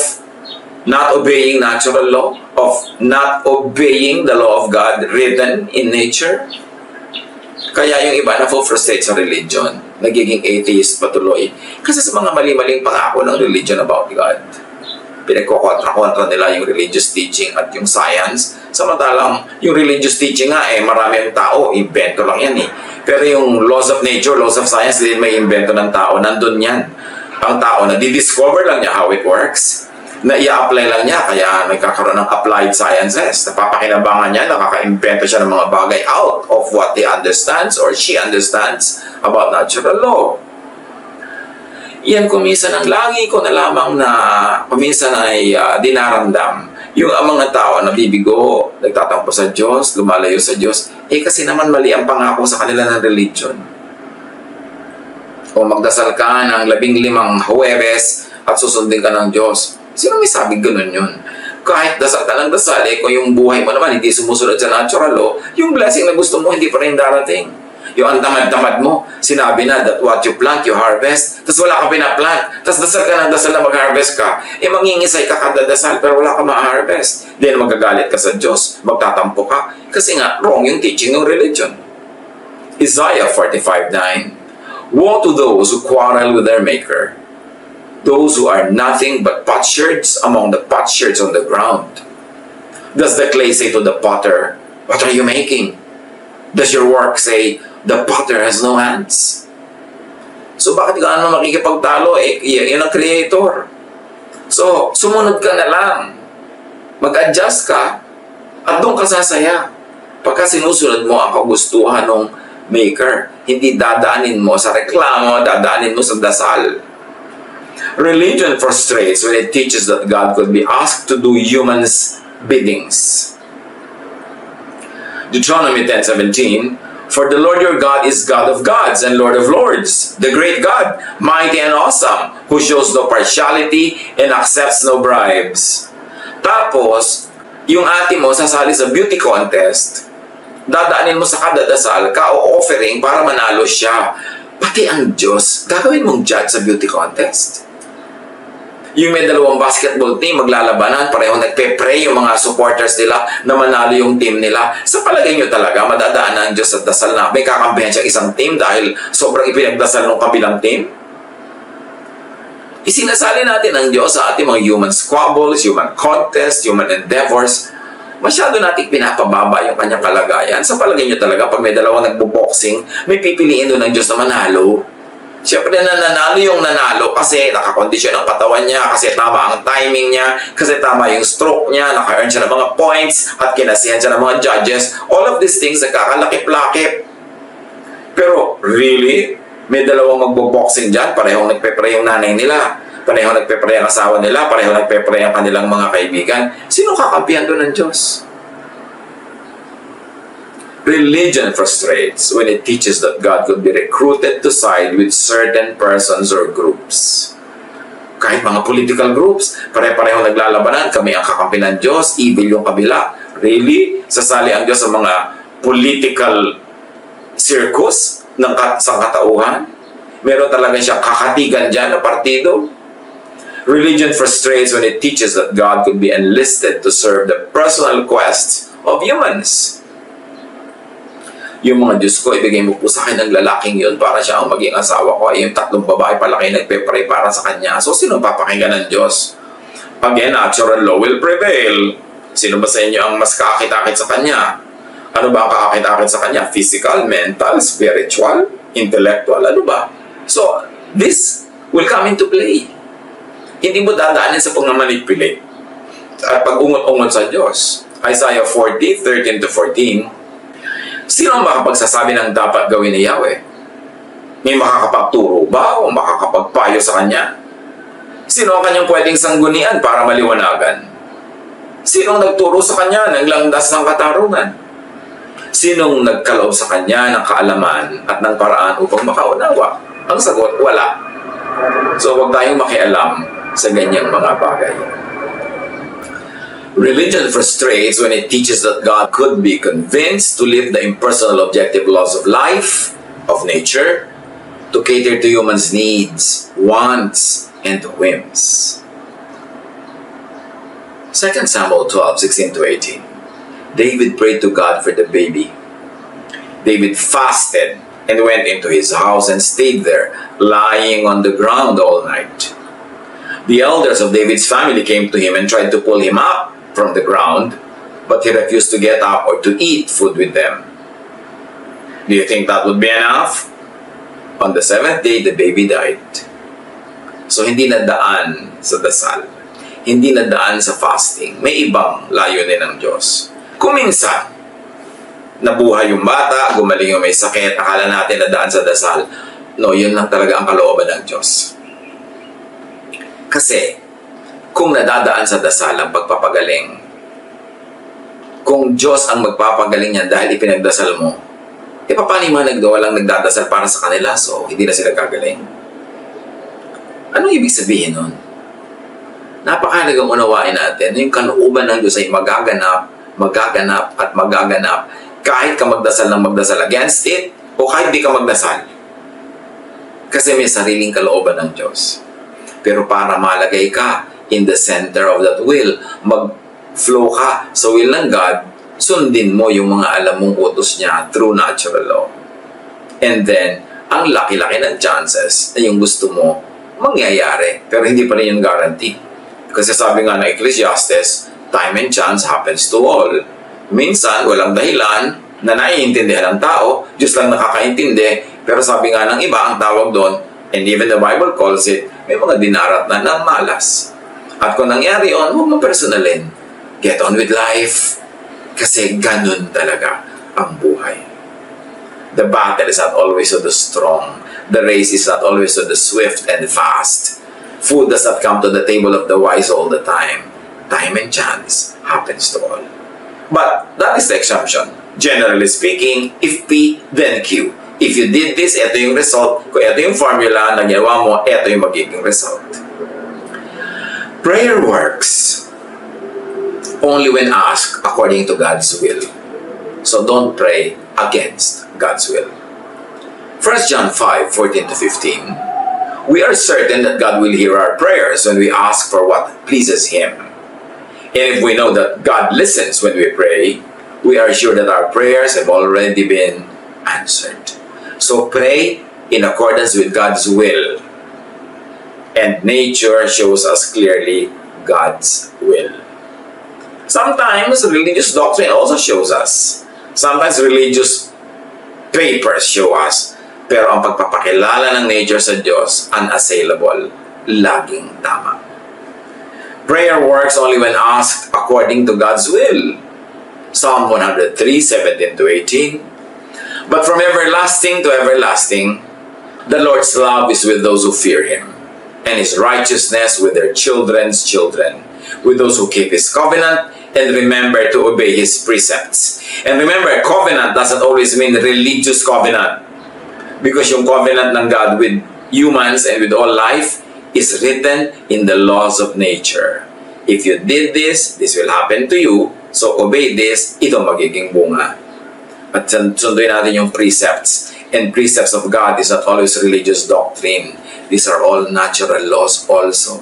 not obeying natural law, of not obeying the law of God written in nature. Kaya yung iba na frustrate sa religion, nagiging atheist patuloy. Kasi sa mga mali-maling pangako ng religion about God. Pinagkokontra-kontra nila yung religious teaching at yung science. Samantalang yung religious teaching nga, marami ang tao, invento lang yan eh. Pero yung laws of nature, laws of science, din may invento ng tao, nandun yan. Ang tao na di-discover lang niya how it works, na i-apply lang niya, kaya nagkakaroon ng applied sciences. Napapakinabangan niya, nakaka-invento siya ng mga bagay out of what he understands or she understands about natural law. Yan kuminsan ang lagi ko na lamang na kuminsan ay dinaramdam. Yung ang mga tao na bibigo, nagtatampo sa Diyos, lumalayo sa Diyos, kasi naman mali ang pangako sa kanila ng religion. O magdasal ka ng 15 Huwebes at susundin ka ng Diyos. Sino may sabi ganun yun? Kahit dasal ka ng dasal, kung yung buhay mo naman hindi sumusunod sa natural law, yung blessing na gusto mo hindi pa rin darating. Yung ang tamad-tamad mo, sinabi na that what you plant, you harvest. Tapos wala ka pinaplant. Tapos dasal ka ng dasal na mag-harvest ka. Mangingisay ka kada dasal pero wala ka ma-harvest. Then magagalit ka sa Diyos, magtatampo ka. Kasi nga, wrong yung teaching ng religion. Isaiah 45:9, woe to those who quarrel with their maker, those who are nothing but potsherds among the potsherds on the ground. Does the clay say to the potter, what are you making? Does your work say, the potter has no hands? So bakit ka naman makikipagtalo? Yun ang creator. So, sumunod ka na lang. Mag-adjust ka at doon ka sasaya. Pagka sinusunod mo ang kagustuhan ng maker, hindi dadaanin mo sa reklamo, dadaanin mo sa dasal. Religion frustrates when it teaches that God could be asked to do humans' biddings. Deuteronomy 10:17, for the Lord your God is God of gods and Lord of lords, the great God, mighty and awesome, who shows no partiality and accepts no bribes. Tapos, yung ate mo sasali sa beauty contest, dadaanin mo sa kadadasal, ka-offering para manalo siya. Pati ang Diyos, gagawin mong judge sa beauty contest. Yung may 2 basketball team, maglalabanan, pareho nagpe-pray yung mga supporters nila na manalo yung team nila. Sa palagay nyo talaga, madadaan ang Diyos at dasal na may kakampihan siyang isang team dahil sobrang ipinagdasal ng kabilang team? Isinasali natin ang Diyos sa ating mga human squabbles, human contests, human endeavors. masyado nating pinapababa yung kanyang kalagayan. Sa palagay nyo talaga, pag may dalawang nagbo-boxing, may pipiliin doon ng Diyos na manalo. Siyempre nanalo yung nanalo kasi nakakondisyon ang katawan niya, kasi tama ang timing niya, kasi tama yung stroke niya, naka-earn siya ng mga points, at kinasihan siya ng mga judges. All of these things nagkakalakip-lakip. Pero really, may dalawang magbo-boxing dyan, parehong nagpe-pray yung nanay nila, parehong nagpe-pray ang asawa nila, parehong nagpe-pray ang kanilang mga kaibigan. Sino kakampihan doon ng Diyos? Religion frustrates when it teaches that God could be recruited to side with certain persons or groups. Kahit mga political groups, pare-pareho naglalabanan, kami ang kakampi ng Diyos, evil yung kabila. Really? Sasali ang Diyos sa mga political circus ng sangkatauhan? Meron talaga siyang kakatigan dyan na partido? Religion frustrates when it teaches that God could be enlisted to serve the personal quests of humans. Yung mga Diyos ko, ibigay mo po sa akin ng lalaking yun para siya ang maging asawa ko. Ay yung tatlong babae pala kayo nagpe-pray para sa kanya. So, sino papakinggan ng Diyos? Again, natural law will prevail. Sino ba sa inyo ang mas kakakit-akit sa kanya? Ano ba ang kakakit-akit sa kanya? Physical, mental, spiritual, intellectual, ano ba? So, this will come into play. Hindi mo dadaanin sa pagmamanipulate at pag-ungot-ungot sa Diyos. Isaiah 40, 13 to 14. Sino ang makapagsasabi ng dapat gawin ni Yahweh? May makakapagturo ba o makakapagpayo sa kanya? Sino ang kanyang pwedeng sanggunian para maliwanagan? Sino ang nagturo sa kanya ng landas ng katarungan? Sinong nagkaloob sa kanya ng kaalaman at ng paraan upang makaunawa? Ang sagot, wala. So huwag tayong makialam sa ganyang mga bagay. Religion frustrates when it teaches that God could be convinced to live the impersonal objective laws of life, of nature, to cater to humans' needs, wants, and whims. 2 Samuel 12, 16 to 18. David prayed to God for the baby. David fasted and went into his house and stayed there, lying on the ground all night. The elders of David's family came to him and tried to pull him up from the ground, but he refused to get up or to eat food with them. Do you think that would be enough? On the seventh day, the baby died. So hindi nadaan sa dasal. Hindi nadaan sa fasting. May ibang layunin ng Diyos. Kung minsan, nabuhay yung bata, gumaling yung may sakit, akala natin nadaan sa dasal. No, yun lang talaga ang kalooban ng Diyos. Kasi, kung nadadaan sa dasal ang pagpapagaling, kung Diyos ang magpapagaling niyan dahil ipinagdasal mo, paano yung mga walang nagdadasal para sa kanila, so hindi na sila gagaling? Anong ibig sabihin nun? Napakahalagang unawain natin na yung kalooban ng Diyos ay magaganap at magaganap kahit ka magdasal ng magdasal against it o kahit di ka magdasal. Kasi may sariling kalooban ng Diyos. Pero para malagay ka in the center of that will, mag-flow ka sa will ng God, sundin mo yung mga alam mong utos niya through natural law. And then, ang laki-laki ng chances na yung gusto mo mangyayari. Pero hindi pa rin yung guarantee. Kasi sabi nga ng Ecclesiastes, time and chance happens to all. Minsan, walang dahilan na naiintindihan ng tao, Diyos lang nakakaintindi, pero sabi nga ng iba, ang tawag doon, and even the Bible calls it, may mga dinarat na ng malas. At kung nangyari yun, huwag mo personalin. Get on with life. Kasi ganun talaga ang buhay. The battle is not always to the strong. The race is not always to the swift and fast. Food does not come to the table of the wise all the time. Time and chance happens to all. But that is the exception. Generally speaking, if P, then Q. If you did this, ito yung result. Kung ito yung formula na ginawa mo, ito yung magiging result. Prayer works only when asked according to God's will. So don't pray against God's will. 1 John 5, 14 to 15. We are certain that God will hear our prayers when we ask for what pleases Him. And if we know that God listens when we pray, we are sure that our prayers have already been answered. So pray in accordance with God's will. And nature shows us clearly God's will. Sometimes religious doctrine also shows us. Sometimes religious papers show us. Pero ang pagpapakilala ng nature sa Diyos, unassailable, laging tama. Prayer works only when asked according to God's will. Psalm 103:17-18. But from everlasting to everlasting, the Lord's love is with those who fear Him, and His righteousness with their children's children, with those who keep His covenant and remember to obey His precepts. And remember, covenant doesn't always mean religious covenant, because yung covenant ng God with humans and with all life is written in the laws of nature. If you did this, this will happen to you. So obey this, ito magiging bunga. At sunduin natin yung precepts. And precepts of God is not always religious doctrine. These are all natural laws also.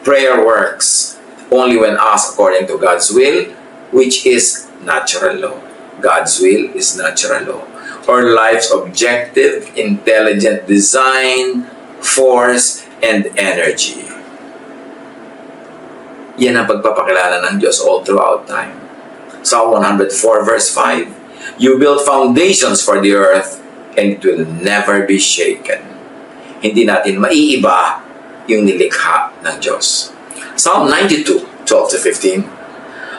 Prayer works only when asked according to God's will, which is natural law. God's will is natural law. Or life's objective, intelligent design, force, and energy. Yan ang pagpapakilala ng Diyos all throughout time. Psalm 104 verse 5, You build foundations for the earth, and it will never be shaken. Hindi natin maiiba yung nilikha ng Diyos. Psalm 92:12-15,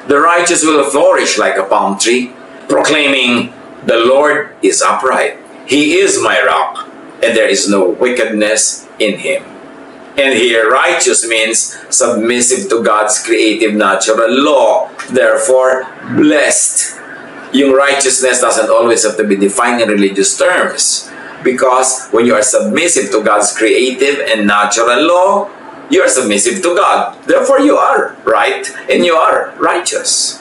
The righteous will flourish like a palm tree, proclaiming, The Lord is upright. He is my rock, and there is no wickedness in Him. And here, righteous means submissive to God's creative natural law. Therefore, blessed. Yung righteousness doesn't always have to be defined in religious terms. Because when you are submissive to God's creative and natural law, you are submissive to God. Therefore, you are right and you are righteous.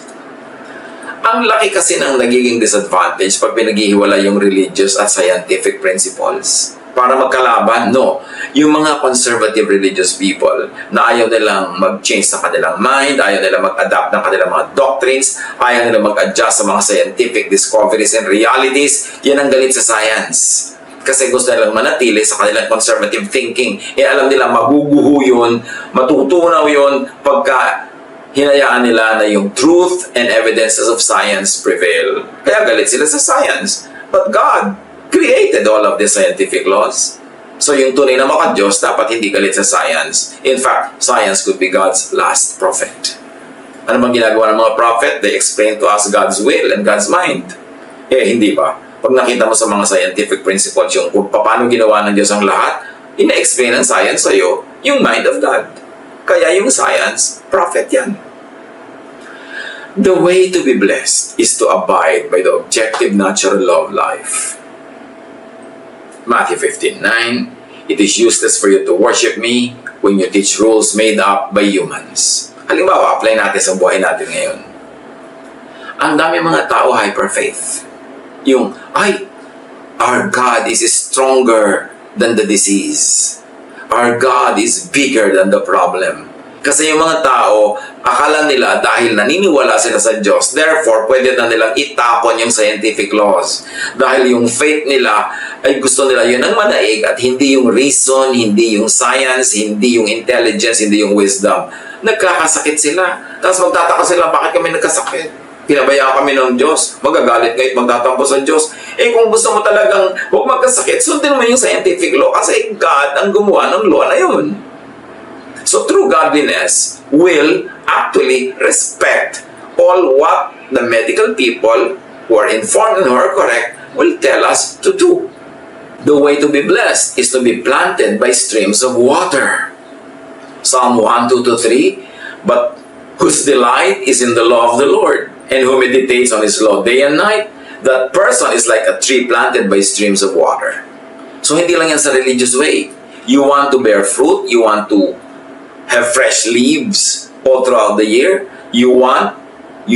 Ang laki kasi ng nagiging disadvantage pag pinaghihiwala yung religious at scientific principles. Para magkalaban, no. Yung mga conservative religious people na ayaw nilang mag-change sa kanilang mind, ayaw nilang mag-adapt ng kanilang mga doctrines, ayaw nilang mag-adjust sa mga scientific discoveries and realities, yan ang galit sa science. Kasi gusto nilang manatili sa kanilang conservative thinking. Alam nila maguguho yun, matutunaw yun pagka hinayaan nila na yung truth and evidences of science prevail. Kaya galit sila sa science. But God created all of the scientific laws. So yung tunay na maka-Diyos dapat hindi galit sa science. In fact, science could be God's last prophet. Ano bang ginagawa ng mga prophet? They explain to us God's will and God's mind. Hindi ba? Pag nakita mo sa mga scientific principles yung kung paano ginawa ng Diyos ang lahat, ina-explain ng science sa'yo yung mind of God. Kaya yung science, prophet yan. The way to be blessed is to abide by the objective natural law of life. Matthew 15:9, It is useless for you to worship me when you teach rules made up by humans. Halimbawa, apply natin sa buhay natin ngayon. Ang dami mga tao hyper-faith. Yung, our God is stronger than the disease. Our God is bigger than the problem. Kasi yung mga tao, akala nila dahil naniniwala sila sa Diyos, therefore, pwede na nilang itapon yung scientific laws. Dahil yung faith nila, ay gusto nila yun ang manaig at hindi yung reason, hindi yung science, hindi yung intelligence, hindi yung wisdom. Nagkakasakit sila. Tapos magtataka sila, bakit kami nagkasakit? Pinabayaan kami ng Diyos. Magagalit kayo at magtatampo sa Diyos. Kung gusto mo talagang huwag magkasakit, sundin mo yung scientific law kasi God ang gumawa ng law na yun. So true godliness will actually respect all what the medical people who are informed and who are correct will tell us to do. The way to be blessed is to be planted by streams of water. Psalm 1:2-3, But whose delight is in the law of the Lord, and who meditates on His law day and night, that person is like a tree planted by streams of water. So hindi lang yan sa religious way. You want to bear fruit, you want to have fresh leaves all throughout the year, you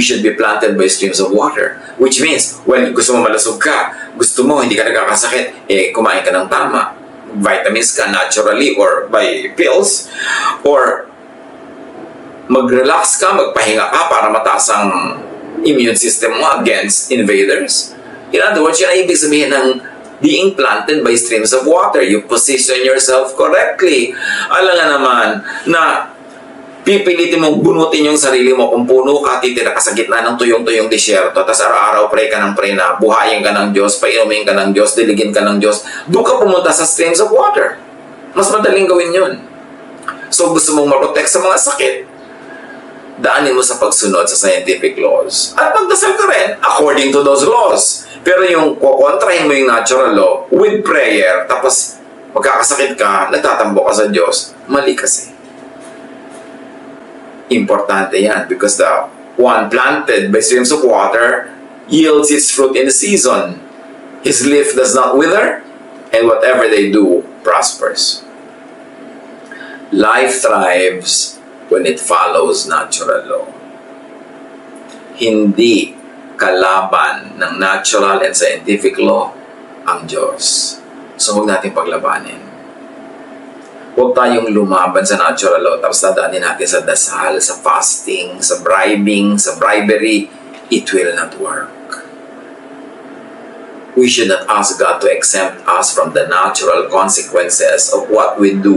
should be planted by streams of water. Which means, when gusto mo malusog ka, gusto mo hindi ka nagkakasakit, kumain ka ng tama. Vitamins ka naturally or by pills. Or mag-relax ka, magpahinga ka para mataas ang immune system mo against invaders. In other words, yun ay ibig sabihin ng being planted by streams of water. You position yourself correctly. Alam nga naman na Pipilitin mong bunutin yung sarili mo kung puno ka, titira ka sa gitna ng tuyong-tuyong disyerto, tapos araw-araw pray ka ng pray na buhayin ka ng Diyos, painumin ka ng Diyos, diligin ka ng Diyos, doon ka pumunta sa streams of water. Mas madaling gawin yun. So gusto mong maprotect sa mga sakit, daanin mo sa pagsunod sa scientific laws. At magdasal ka rin according to those laws. Pero yung kukontrahin mo yung natural law with prayer, tapos magkakasakit ka, nagtatambo ka sa Diyos, mali kasi. Importante yan because the one planted by streams of water yields its fruit in the season. His leaf does not wither, and whatever they do prospers. Life thrives when it follows natural law. Hindi kalaban ng natural and scientific law ang Diyos. So huwag natin paglabanin. Huwag tayong lumaban sa natural law tapos dadaanin natin sa dasal, sa fasting, sa bribing, sa bribery. It will not work. We should not ask God to exempt us from the natural consequences of what we do